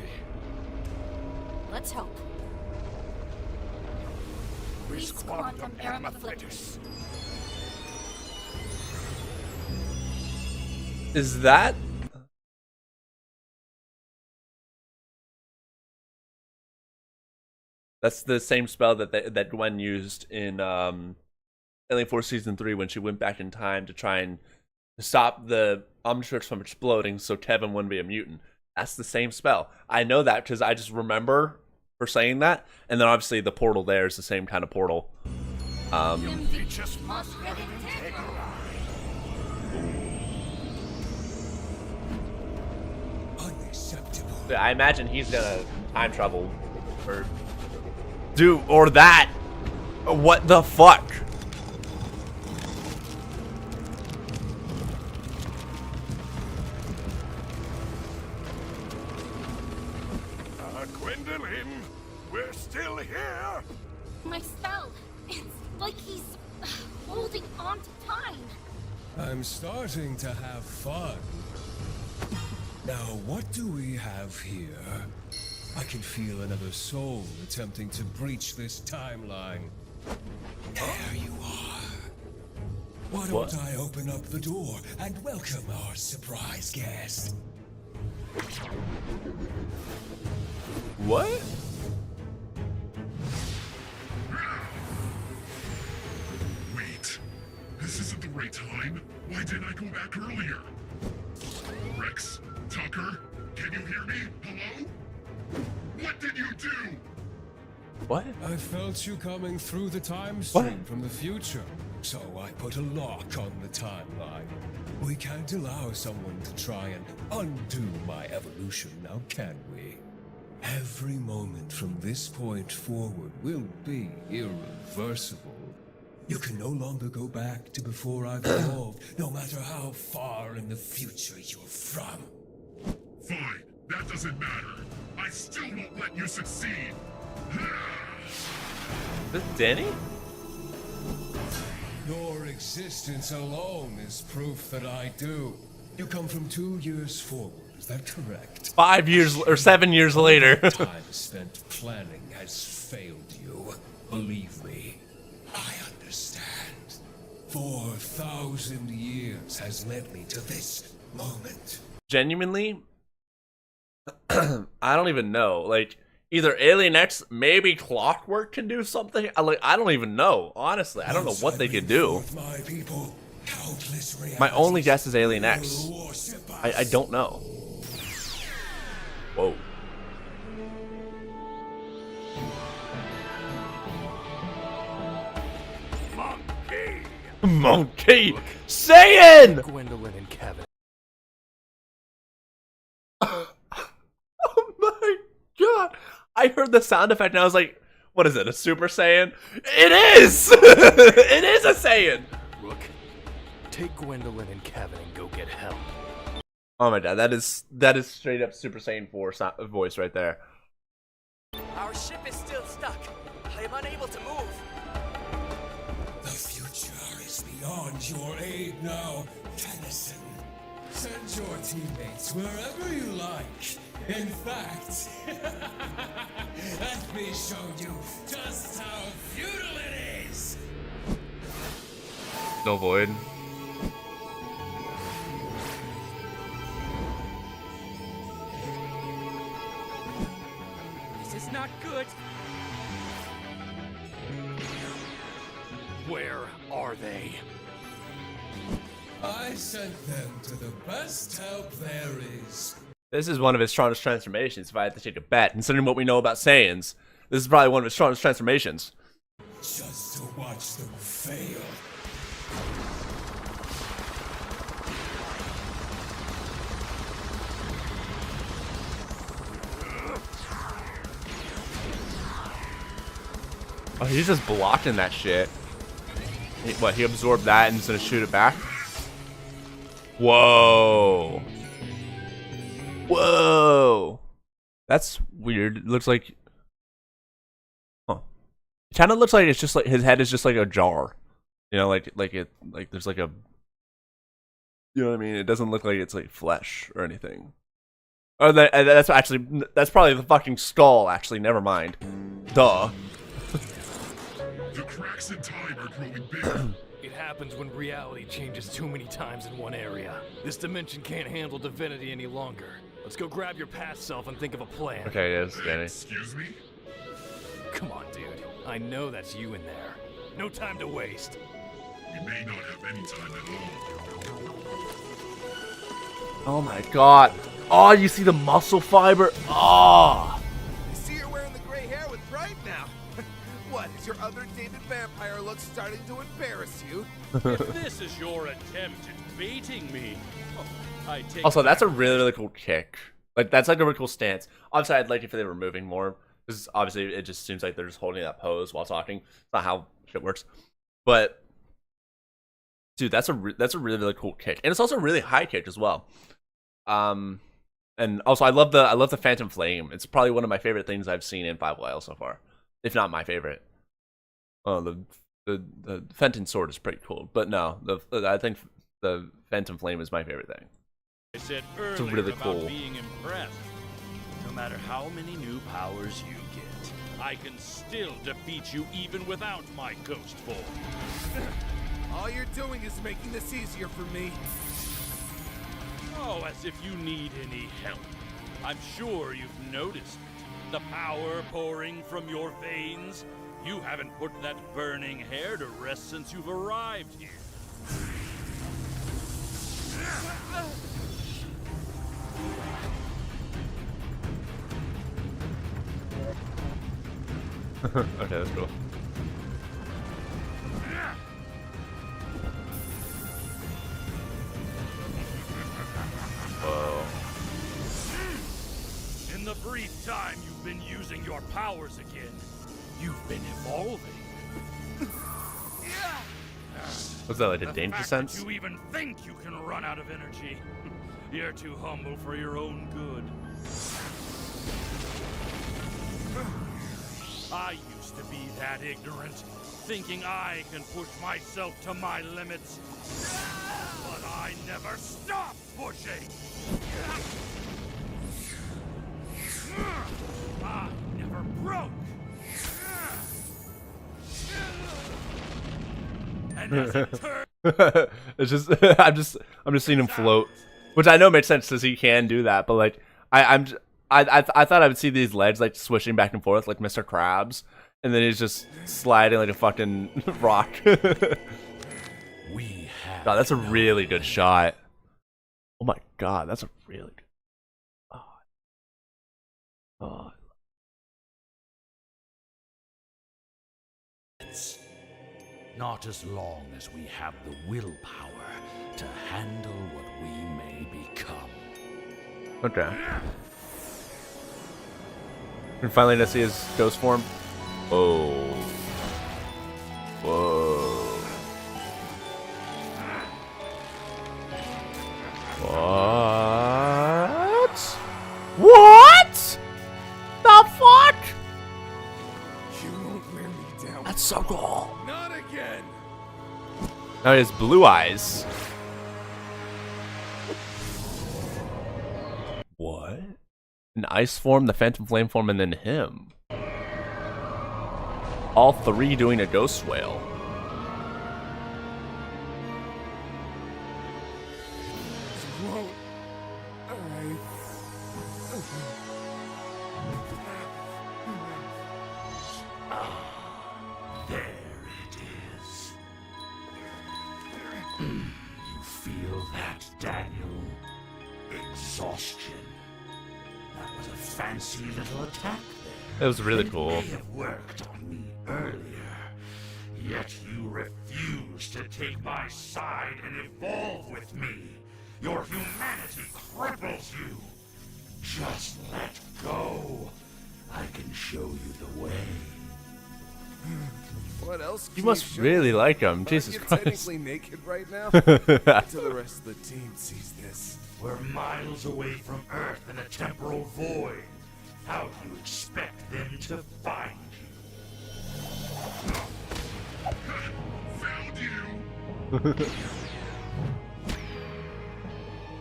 Let's hope. Vis quantum Aram afflictus. Is that? That's the same spell that Gwen used in Alien Force Season 3 when she went back in time to try and stop the Omnitrix from exploding so Kevin wouldn't be a mutant. That's the same spell. I know that because I just remember her saying that. And then obviously the portal there is the same kind of portal. You just must let it take a ride. Unacceptable. I imagine he's gonna time travel or do or that. What the fuck? Gwendolyn, we're still here. My spell. It's like he's holding on to time. I'm starting to have fun. Now, what do we have here? I can feel another soul attempting to breach this timeline. There you are. Why don't I open up the door and welcome our surprise guest? What? Wait, this isn't the right time. Why didn't I go back earlier? Rex, Tucker, can you hear me? Hello? What did you do? What? I felt you coming through the time stream from the future, so I put a lock on the timeline. We can't allow someone to try and undo my evolution, now can we? Every moment from this point forward will be irreversible. You can no longer go back to before I've evolved, no matter how far in the future you're from. Fine, that doesn't matter. I still won't let you succeed. This Danny? Your existence alone is proof that I do. You come from 2 years forward, is that correct? 5 years or 7 years later. Time spent planning has failed you. Believe me, I understand. 4,000 years has led me to this moment. Genuinely, I don't even know. Like, either Alien X, maybe Clockwork can do something. I don't even know. Honestly, I don't know what they could do. My people, My only guess is Alien X. I don't know. Whoa. Monkey! Saiyan! Gwendolyn and Kevin. Oh my god! I heard the sound effect and I was like, what is it, a Super Saiyan? It is! It is a Saiyan! Rook, take Gwendolyn and Kevin and go get help. Oh my god, that is straight up Super Saiyan 4 voice right there. Our ship is still stuck. I am unable to move. The future is beyond your aid now, Tennyson. Send your teammates wherever you like. In fact, let me show you just how futile it is. No void. This is not good. Where are they? I sent them to the best help there is. This is one of his strongest transformations, if I had to take a bet. Considering what we know about Saiyans, this is probably one of his strongest transformations. Just to watch them fail. Oh, he's just blocking that shit. What, he absorbed that and he's gonna shoot it back? Whoa. Whoa. That's weird. It looks like... Huh. It kind of looks like it's just like his head is just like a jar. You know, like there's like a... You know what I mean? It doesn't look like it's like flesh or anything. Oh, that's probably the fucking skull, actually. Never mind. Duh. The cracks in time are growing bigger. It happens when reality changes too many times in one area. This dimension can't handle Divinity any longer. Let's go grab your past self and think of a plan. Okay, yes, Danny. Excuse me? Come on, dude. I know that's you in there. No time to waste. We may not have any time at all. Oh my god. Oh, you see the muscle fiber? Oh. I see you're wearing the gray hair with pride now. What, is your other dated vampire look starting to embarrass you? If this is your attempt at baiting me, I take Also, that's a really, really cool kick. Like, that's like a really cool stance. Obviously, I'd like if they were moving more. Because obviously, it just seems like they're just holding that pose while talking. It's not how shit works. But, dude, that's a really, really cool kick. And it's also a really high kick as well. And also, I love the Phantom Flame. It's probably one of my favorite things I've seen in 5YL so far. If not my favorite. Oh, the Fenton sword is pretty cool. But no, I think the Phantom Flame is my favorite thing. I said It's earlier really about cool. being impressed. No matter how many new powers you get, I can still defeat you even without my ghost form. All you're doing is making this easier for me. Oh, as if you need any help. I'm sure you've noticed it. The power pouring from your veins. You haven't put that burning hair to rest since you've arrived here. Okay, that's cool. Whoa. In the brief time you've been using your powers again, you've been evolving. What's that, like a The danger fact sense? that you even think you can run out of energy. You're too humble for your own good. I used to be that ignorant, thinking I can push myself to my limits. But I never stop pushing. I never broke. And as it turns, It's just I'm just seeing him float, which I know makes sense because he can do that. But like I thought I would see these legs like swishing back and forth like Mr. Krabs, and then he's just sliding like a fucking rock. we have. God, that's a really good shot. Oh my god, that's a really good. Oh. Not as long as we have the willpower to handle what we may become. Okay. And finally to see his ghost form. Oh. Whoa. What? What? The fuck? You won't wear me down. That's so cool. Not again. Now he has blue eyes. What? An ice form, the Phantom Flame form, and then him. All three doing a ghost whale. Won't I? exhaustion. That was a fancy little attack there. It was really cool. It may have worked on me earlier, yet you refuse to take my side and evolve with me. Your humanity cripples you. Just let go. I can show you the way. What else? You must really like him. Jesus You're Christ. technically naked right now. Until the rest of the team sees this. We're miles away from Earth in a temporal void. How do you expect them to find you? Found you!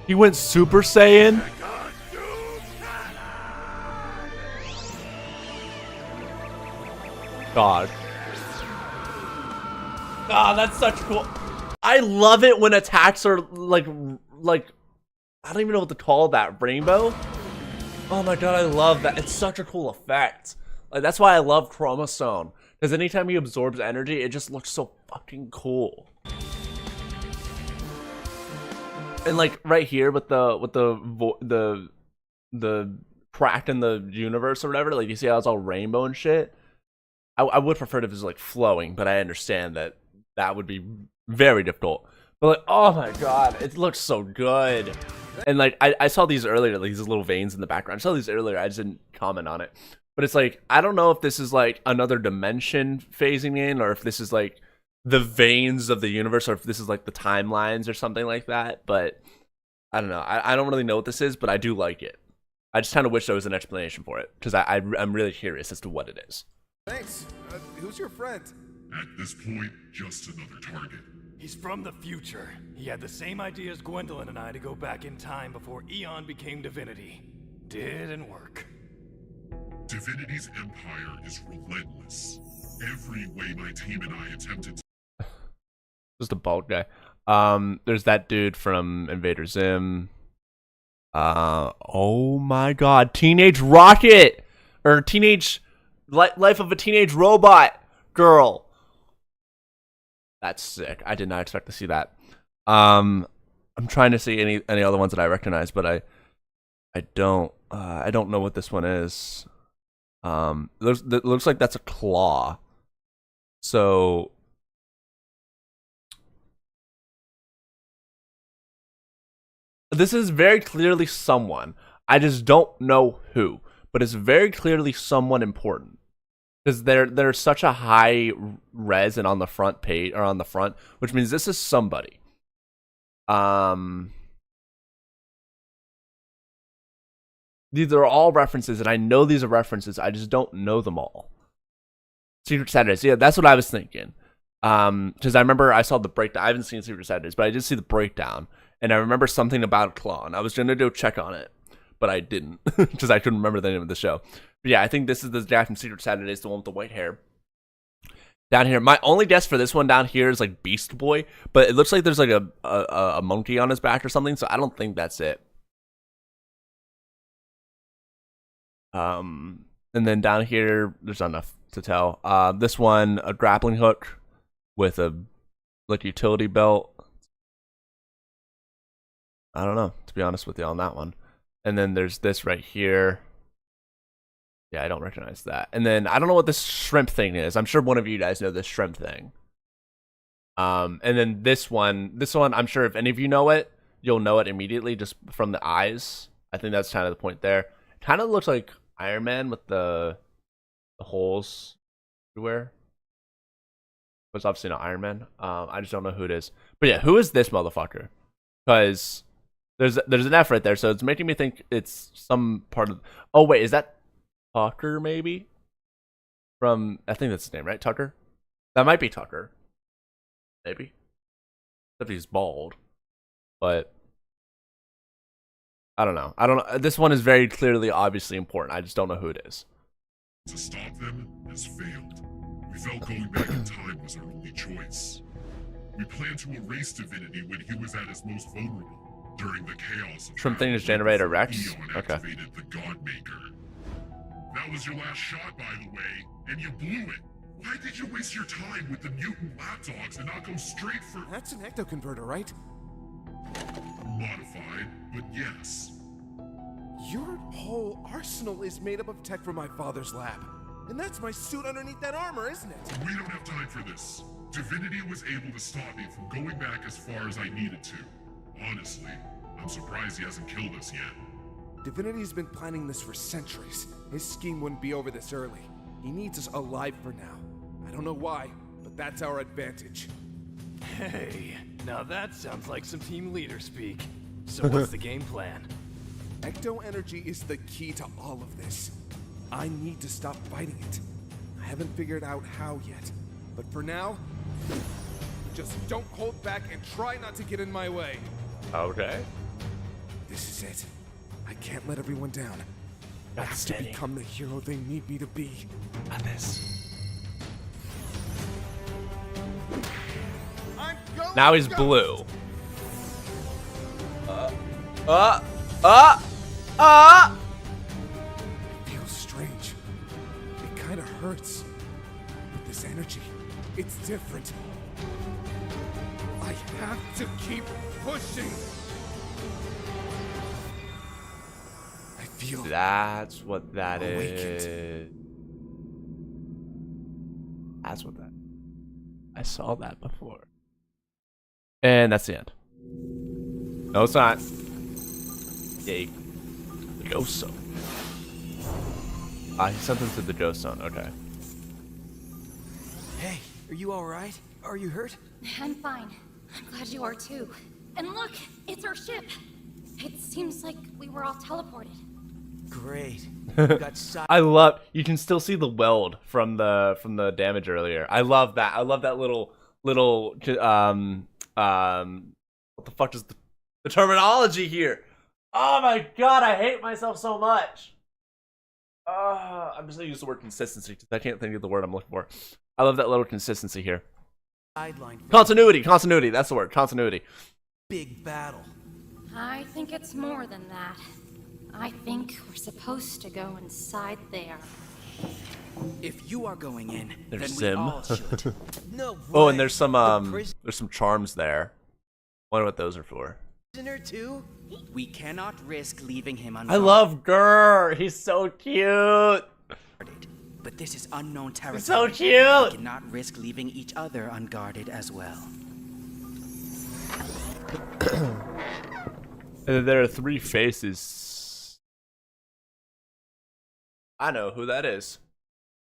He went Super Saiyan? God. Ah, that's such cool. I love it when attacks are like I don't even know what to call that, rainbow. Oh my god, I love that. It's such a cool effect. Like that's why I love Chromosome. Because anytime he absorbs energy, it just looks so fucking cool. And like right here with the crack in the universe or whatever, like you see how it's all rainbow and shit. I would prefer if it was like flowing, but I understand that that would be very difficult. But like, oh my god, it looks so good. And like, I saw these earlier, like these little veins in the background. I saw these earlier, I just didn't comment on it. But it's like, I don't know if this is like another dimension phasing in, or if this is like the veins of the universe, or if this is like the timelines or something like that. But I don't know. I don't really know what this is, but I do like it. I just kind of wish there was an explanation for it, because I'm really curious as to what it is. Thanks. Who's your friend? At this point, just another target. He's from the future. He had the same idea as Gwendolyn and I to go back in time before Eon became Divinity. Didn't work. Divinity's empire is relentless. Every way my team and I attempted to... Just a bald guy. There's that dude from Invader Zim. Oh my god. Teenage Rocket! Or Teenage... Life of a Teenage Robot Girl. That's sick. I did not expect to see that. I'm trying to see any other ones that I recognize, but I don't know what this one is. It looks like that's a claw. So this is very clearly someone. I just don't know who, but it's very clearly someone important. Because they're such a high res and on the front page, or on the front, which means this is somebody. These are all references, and I know these are references. I just don't know them all. Secret Saturdays, yeah, that's what I was thinking. Because I remember I saw the breakdown. I haven't seen Secret Saturdays, but I did see the breakdown, and I remember something about a claw, and I was gonna go check on it, but I didn't because I couldn't remember the name of the show. But yeah, I think this is the guy from Secret Saturdays, the one with the white hair. Down here, my only guess for this one down here is like Beast Boy, but it looks like there's like a monkey on his back or something, so I don't think that's it. And then down here, there's not enough to tell. This one, a grappling hook with a like utility belt. I don't know, to be honest with you on that one. And then there's this right here. Yeah, I don't recognize that. And then I don't know what this shrimp thing is. I'm sure one of you guys know this shrimp thing. And then this one, I'm sure if any of you know it, you'll know it immediately just from the eyes. I think that's kind of the point there. It kind of looks like Iron Man with the holes everywhere. But it's obviously not Iron Man. I just don't know who it is. But yeah, who is this motherfucker? Because there's an F right there, so it's making me think it's some part of... Oh, wait, is that Tucker, maybe? From... I think that's his name, right? Tucker? That might be Tucker. Maybe. Except he's bald. But... I don't know. This one is very clearly, obviously important. I just don't know who it is. To stop them has failed. We felt going back in time was our only choice. We planned to erase Divinity when he was at his most vulnerable, during the chaos of Shrimp thing is generator Rex? Eon activated the Godmaker. That was your last shot, by the way, and you blew it. Why did you waste your time with the mutant lapdogs and not go straight for... That's an ectoconverter, right? Modified, but yes. Your whole arsenal is made up of tech from my father's lab. And that's my suit underneath that armor, isn't it? We don't have time for this. Divinity was able to stop me from going back as far as I needed to. Honestly, I'm surprised he hasn't killed us yet. Divinity's been planning this for centuries. His scheme wouldn't be over this early. He needs us alive for now. I don't know why, but that's our advantage. Hey, now that sounds like some team leader speak. So what's the game plan? Ecto energy is the key to all of this. I need to stop fighting it. I haven't figured out how yet. But for now, just don't hold back and try not to get in my way. Okay. This is it. I can't let everyone down. I have to become the hero they need me to be. On this. Now he's blue. It feels strange. It kind of hurts. But this energy, it's different. I have to keep pushing. I feel That's what that awakened. is. That's what that. I saw that before. And that's the end. No, it's not. Yay. The ghost zone. He sent them to the ghost zone. Okay. Hey, are you alright? Are you hurt? I'm fine. I'm glad you are too. And look, it's our ship. It seems like we were all teleported. Great. You got side. I love. You can still see the weld from the damage earlier. I love that. I love that little what the fuck is the terminology here? Oh my god, I hate myself so much. I'm just gonna use the word consistency because I can't think of the word I'm looking for. I love that little consistency here. Sideline. Continuity. That's the word. Continuity. Big battle. I think it's more than that. I think we're supposed to go inside there. If you are going in, There's then we Zim. all should. No way. Oh, and there's some The there's some charms there. Wonder what those are for. prisoner too? We cannot risk leaving him I unguarded. love Gurr. He's so cute. But this is unknown territory. He's so cute. We cannot risk leaving each other unguarded as well. And there are 3 faces. I know who that is.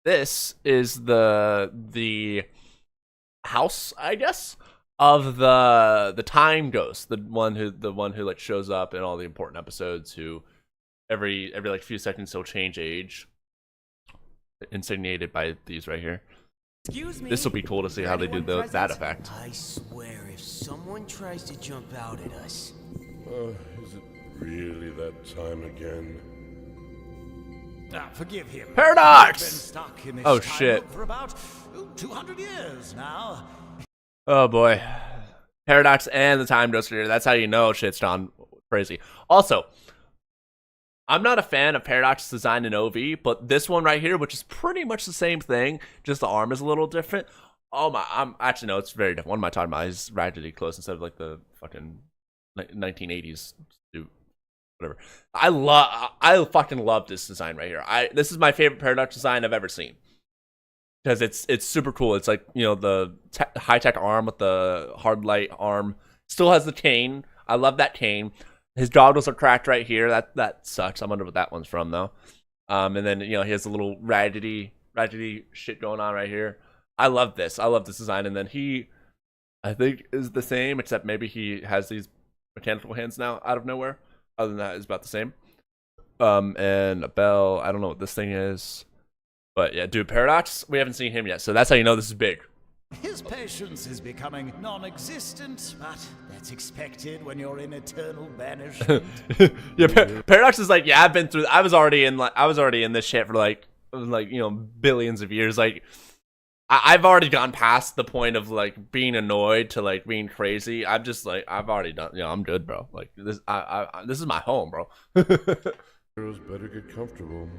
This is the house, I guess, of the time ghost, the one who like shows up in all the important episodes. Who every like few seconds he'll change age. Insigniated by these right here. Excuse me. This will be cool to see how they do that effect. I swear, if someone tries to jump out at us. Is it really that time again? Forgive him. Paradox! We've been stuck in this Oh, time shit. loop for about 200 years now. Oh boy. Paradox and the time ghost here. That's how you know shit's gone crazy. Also, I'm not a fan of Paradox's design in OV, but this one right here, which is pretty much the same thing, just the arm is a little different. Oh my, I'm actually no, it's very different. What am I talking about? He's raggedy close instead of like the fucking 1980s suit, whatever. I fucking love this design right here. This is my favorite Paradox design I've ever seen because it's super cool. It's like, you know, the high tech arm with the hard light arm still has the cane. I love that cane. His goggles are cracked right here. That sucks. I wonder what that one's from though. And then, you know, he has a little raggedy shit going on right here. I love this. I love this design. And then he, I think, is the same, except maybe he has these mechanical hands now out of nowhere. Other than that, it's about the same. And a bell. I don't know what this thing is. But yeah, dude, Paradox, we haven't seen him yet. So that's how you know this is big. His patience is becoming non-existent, but that's expected when you're in eternal banishment. Yeah, Paradox is like, yeah, I was already in this shit for like, you know, billions of years. Like, I've already gone past the point of like being annoyed to like being crazy. I'm just like, I've already done, you know, I'm good, bro. Like this, this is my home, bro. Heroes better get comfortable.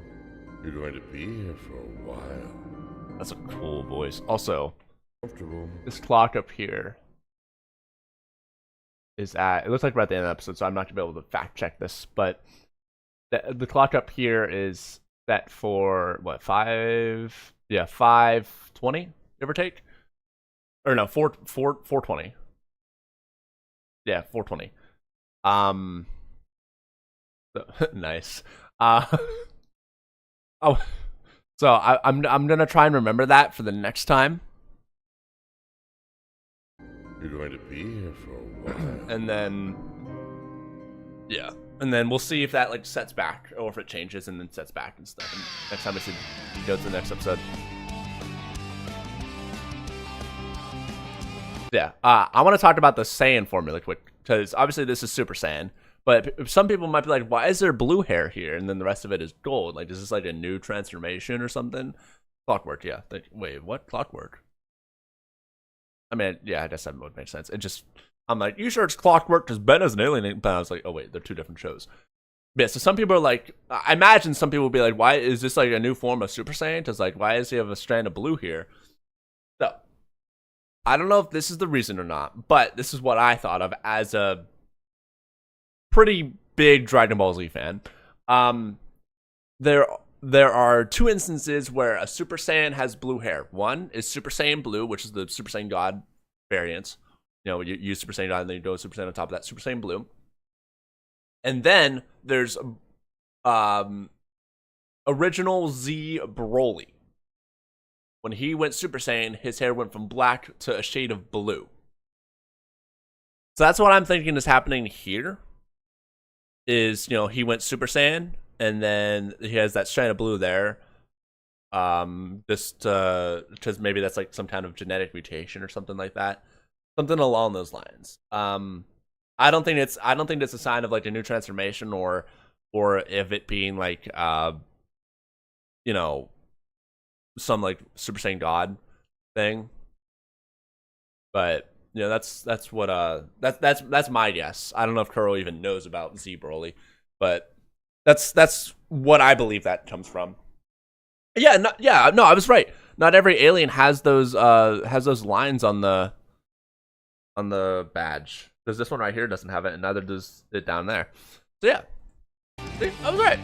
You're going to be here for a while. That's a cool voice. Also, Comfortable. this clock up here is at, it looks like we're at the end of the episode, so I'm not gonna be able to fact check this, but The clock up here is set for what, 5? Yeah, 5:20, give or take. Or no, 4:20. Yeah, 4:20. Nice. Oh, so I'm gonna try and remember that for the next time. You're going to be here for a while. And then, yeah, and then we'll see if that like sets back or if it changes and then sets back and stuff. And next time I should go to the next episode. Yeah, I want to talk about the Saiyan formula quick because obviously this is Super Saiyan, but some people might be like, "Why is there blue hair here?" And then the rest of it is gold. Like, is this like a new transformation or something? Clockwork, yeah. Wait, what? Clockwork? I mean, yeah, I guess that would make sense. It just, I'm like, you sure it's Clockwork? Because Ben is an alien. But I was like, oh wait, they're two different shows. Yeah, so some people are like, I imagine some people will be like, why is this like a new form of Super Saiyan? Because like, why does he have a strand of blue here? So, I don't know if this is the reason or not, but this is what I thought of as a pretty big Dragon Ball Z fan. There are two instances where a Super Saiyan has blue hair. One is Super Saiyan Blue, which is the Super Saiyan God variant. You know, you use Super Saiyan God and then you go Super Saiyan on top of that, Super Saiyan Blue. And then there's original Z Broly. When he went Super Saiyan, his hair went from black to a shade of blue. So that's what I'm thinking is happening here. Is, you know, he went Super Saiyan, and then he has that strand of blue there. Just because maybe that's like some kind of genetic mutation or something like that. Something along those lines. I don't think it's a sign of like a new transformation or if it being like you know, some like Super Saiyan God thing. But you know, that's what that's my guess. I don't know if Kuro even knows about Z Broly, but that's what I believe that comes from. Yeah, no, I was right. Not every alien has those lines on the badge. Because this one right here doesn't have it, and neither does it down there. So yeah, see, I was right.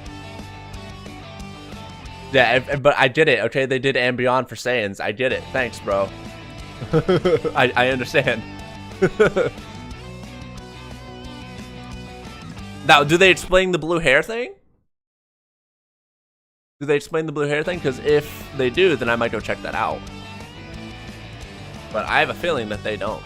Yeah, but I did it. Okay, they did and beyond for Saiyans. I did it. Thanks, bro. I understand. Now, do they explain the blue hair thing? Do they explain the blue hair thing? Because if they do, then I might go check that out. But I have a feeling that they don't.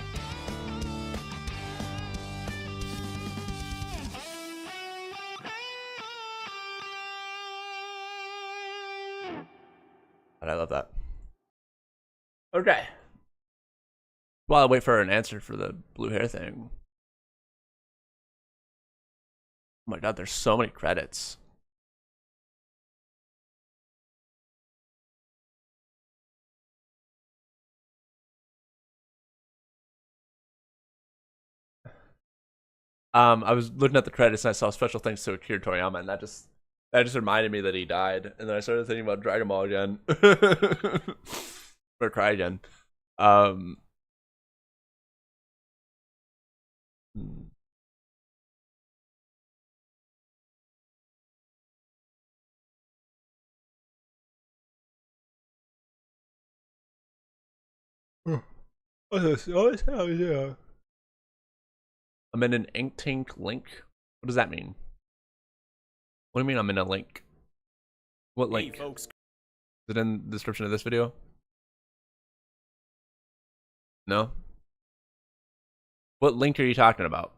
But I love that. Okay. While I wait for an answer for the blue hair thing. Oh my god, there's so many credits. I was looking at the credits and I saw special thanks to Akira Toriyama, and that just reminded me that he died, and then I started thinking about Dragon Ball again. Or cry again. I'm in an ink tank link. What does that mean? What do you mean I'm in a link? What link? Hey, folks. Is it in the description of this video? No? What link are you talking about?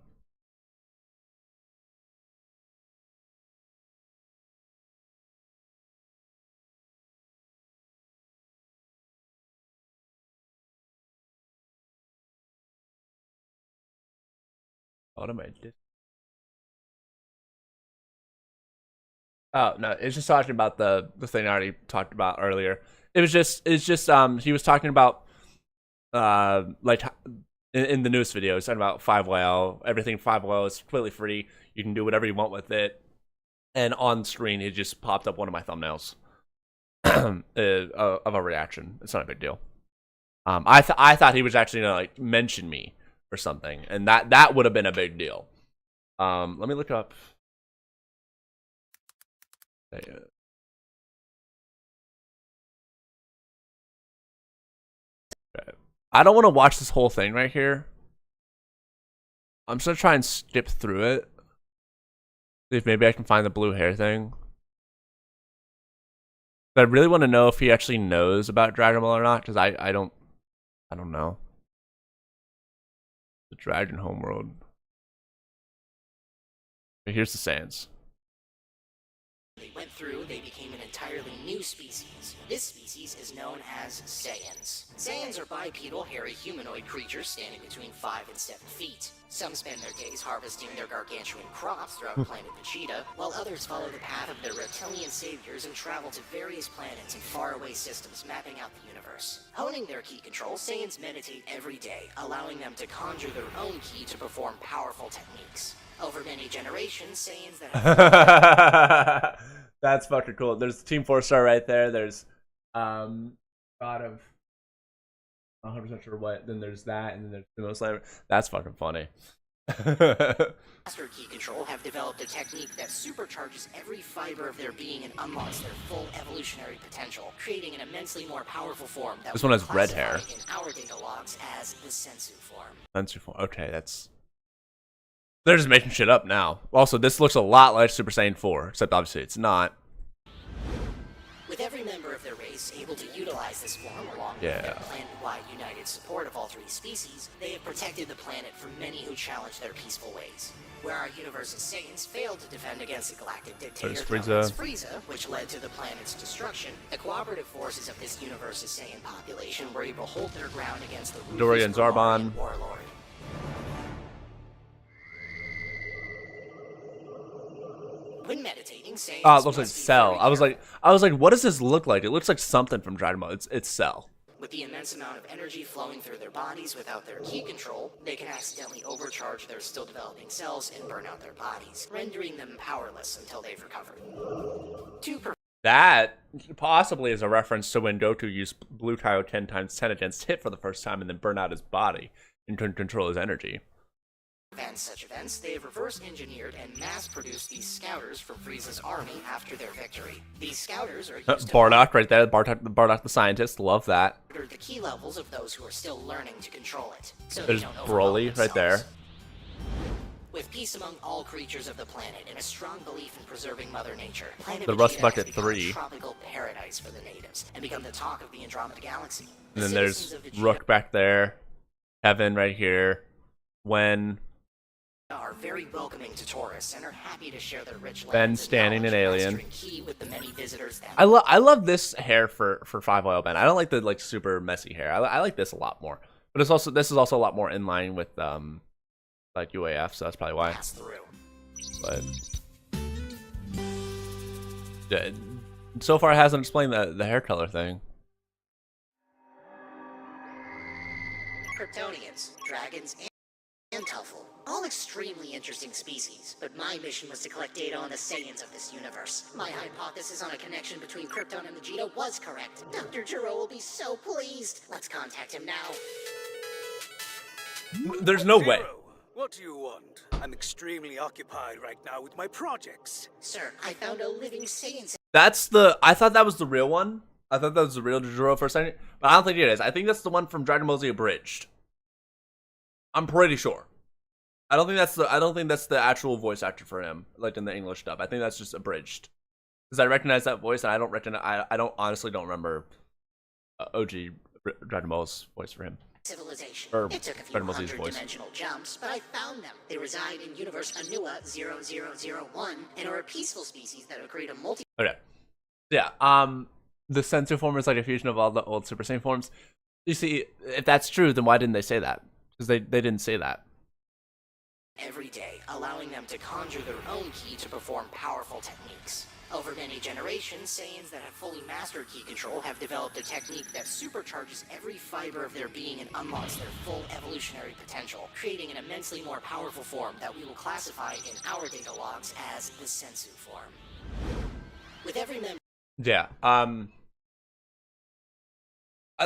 Automated. Oh no, it's just talking about the thing I already talked about earlier. It's just he was talking about like in the newest video, he's talking about 5YL. Everything 5YL is completely free. You can do whatever you want with it. And on screen, it just popped up one of my thumbnails of a reaction. It's not a big deal. I thought he was actually gonna like mention me or something, and that would have been a big deal. Let me look up. I don't want to watch this whole thing right here. I'm just gonna try and skip through it. See if maybe I can find the blue hair thing. But I really want to know if he actually knows about Dragon Ball or not, because I don't know. The Dragon Homeworld. But here's the Saiyans. They went through, they became an entirely new species. This species is known as Saiyans. Saiyans are bipedal, hairy humanoid creatures standing between 5 and 7 feet. Some spend their days harvesting their gargantuan crops throughout planet Vegeta, while others follow the path of their reptilian saviors and travel to various planets and faraway systems mapping out the universe. Honing their ki control, Saiyans meditate every day, allowing them to conjure their own ki to perform powerful techniques. Over many generations, Saiyans that have... That's fucking cool. There's Team 4-Star right there. There's God of 100% sure what. Then there's that, and then there's the most Slammer. That's fucking funny. Master Ki Control have developed a technique that supercharges every fiber of their being and unlocks their full evolutionary potential, creating an immensely more powerful form that this one has red hair. In our data logs as the Sensu form. Sensu form. Okay, that's... They're just making shit up now. Also, this looks a lot like Super Saiyan 4, except obviously it's not. With every member of their race able to utilize this form along with their planet-wide united support of all 3 species, they have protected the planet from many who challenge their peaceful ways. Where our universe's Saiyans failed to defend against the galactic dictator Frieza, which led to the planet's destruction, the cooperative forces of this universe's Saiyan population were able to hold their ground against the Dorian Zarbon warlord. When meditating, Saiyans it looks like Cell. I was like, what does this look like? It looks like something from Dragon Ball. It's Cell. With the immense amount of energy flowing through their bodies without their ki control, they can accidentally overcharge their still developing cells and burn out their bodies, rendering them powerless until they've recovered. That possibly is a reference to when Goku used Blue Tile 10 times 10 against Hit for the first time and then burn out his body and couldn't control his energy. prevent such events, they have reverse-engineered and mass-produced these scouters from Frieza's army after their victory. These scouters are used to Bardock right there, Bardock the scientist, love that. monitor the key levels of those who are still learning to control it. So There's they don't overwhelm Broly right there. With peace among all creatures of the planet and a strong belief in preserving Mother Nature, Planet The Rust Vegeta Bucket has become 3. a tropical paradise for the natives and become the talk of the Andromeda Galaxy. And then there's Rook back there, Kevin right here, Wen, Are very welcoming to tourists and are happy to share their rich Ben lands standing an alien. key with the many visitors that I love this hair for 5-Oil Ben. I don't like the like super messy hair. I like this a lot more. But this is also a lot more in line with like UAF, so that's probably why. pass through. But yeah, so far it hasn't explained the hair color thing. Kryptonians, dragons, and Tuffle. All extremely interesting species, but my mission was to collect data on the Saiyans of this universe. My hypothesis on a connection between Krypton and Vegeta was correct. Dr. Jiro will be so pleased. Let's contact him now. There's no way. What do you want? I'm extremely occupied right now with my projects. Sir, I found a living Saiyan. I thought that was the real one. I thought that was the real Jiro for a second, but I don't think it is. I think that's the one from Dragon Ball Z Abridged. I'm pretty sure. I don't think that's the actual voice actor for him, like in the English dub. I think that's just abridged. Because I recognize that voice, and I honestly don't remember OG Dragon Ball's voice for him. Civilization. Or It took a few Dragon Ball Z's voice. hundred-dimensional jumps, but I found them. They reside in Universe Anua 0001 and are a peaceful species that have created a multi. Okay. Yeah. The Sensu form is like a fusion of all the old Super Saiyan forms. You see, if that's true, then why didn't they say that? Because they didn't say that. Every day, allowing them to conjure their own ki to perform powerful techniques. Over many generations, Saiyans that have fully mastered ki control have developed a technique that supercharges every fiber of their being and unlocks their full evolutionary potential, creating an immensely more powerful form that we will classify in our data logs as the Sensu form. With every member. Yeah. I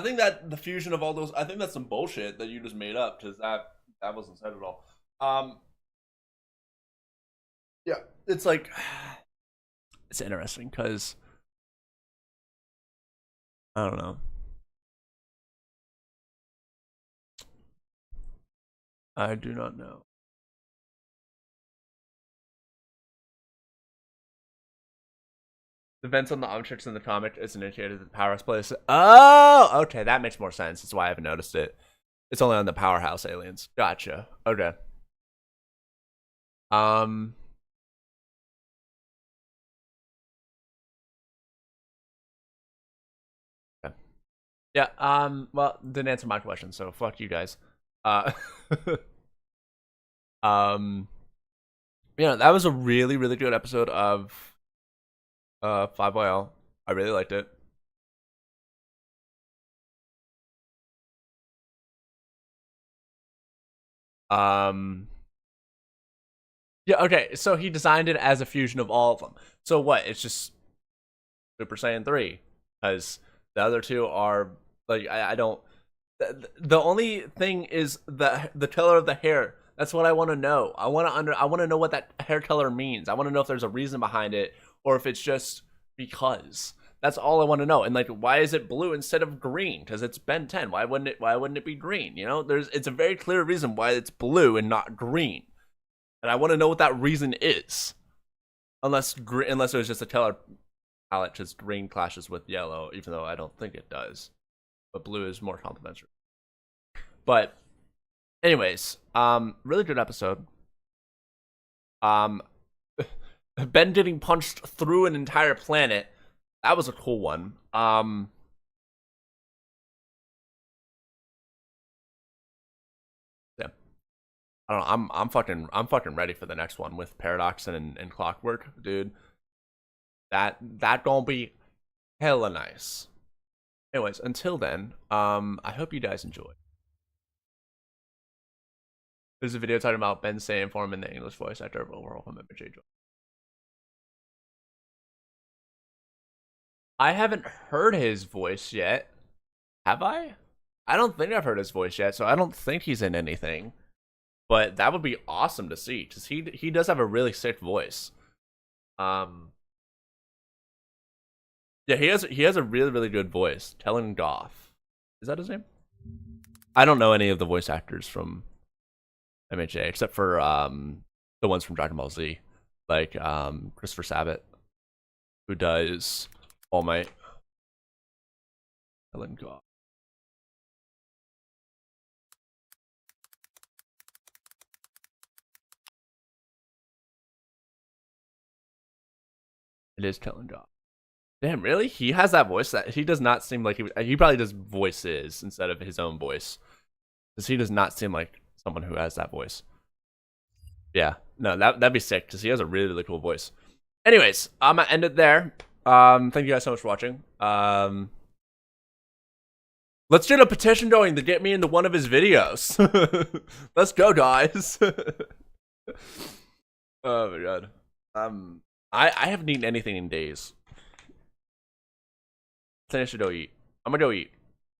think that the fusion of all those, I think that's some bullshit that you just made up, because that wasn't said at all. Yeah, it's like it's interesting because I don't know. I do not know. The events on the objects in the comic is initiated at the powerhouse place. Oh, okay, that makes more sense. That's why I haven't noticed it. It's only on the powerhouse aliens. Gotcha. Okay. Okay. Yeah. Well, didn't answer my question, so fuck you guys. Yeah, that was a really, really good episode of 5YL. I really liked it. Yeah, okay, so he designed it as a fusion of all of them. So what? It's just Super Saiyan 3. Because the other two are like I don't the only thing is the color of the hair. That's what I want to know. I want to know what that hair color means. I want to know if there's a reason behind it or if it's just because. That's all I want to know. And like, why is it blue instead of green? Because it's Ben 10. Why wouldn't it be green? You know, it's a very clear reason why it's blue and not green. And I want to know what that reason is. Unless it was just a color palette, just green clashes with yellow, even though I don't think it does. But blue is more complementary. But anyways, really good episode. Ben getting punched through an entire planet. That was a cool one. Yeah. I don't know, I'm fucking ready for the next one with Paradox and Clockwork, dude. That gonna be hella nice. Anyways, until then, I hope you guys enjoy. There's a video talking about Ben Saiyan form in the English voice actor of overall commitment change. I haven't heard his voice yet. Have I? I don't think I've heard his voice yet, so I don't think he's in anything. But that would be awesome to see, because he does have a really sick voice. Yeah, he has a really, really good voice. Tellen Goff. Is that his name? I don't know any of the voice actors from MHA except for the ones from Dragon Ball Z, like Christopher Sabat, who does All Might. Tellen Goff. It is Tellen Goff. Damn, really? He has that voice? That he does not seem like he probably does voices instead of his own voice, because he does not seem like someone who has that voice. Yeah, no, that'd be sick, because he has a really, really cool voice. Anyways, I'm gonna end it there. Thank you guys so much for watching. Let's get a petition going to get me into one of his videos. Let's go, guys. Oh my god. I haven't eaten anything in days. I think I should go eat. I'm gonna go eat.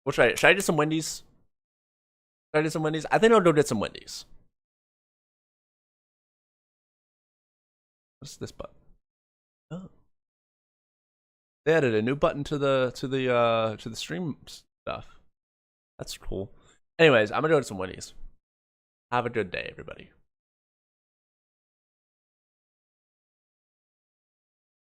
What should I do? Some Wendy's? Should I do some Wendy's? I think I'll go get some Wendy's. What's this button? Oh. They added a new button to the stream stuff. That's cool. Anyways, I'm gonna go to some Wendy's. Have a good day, everybody.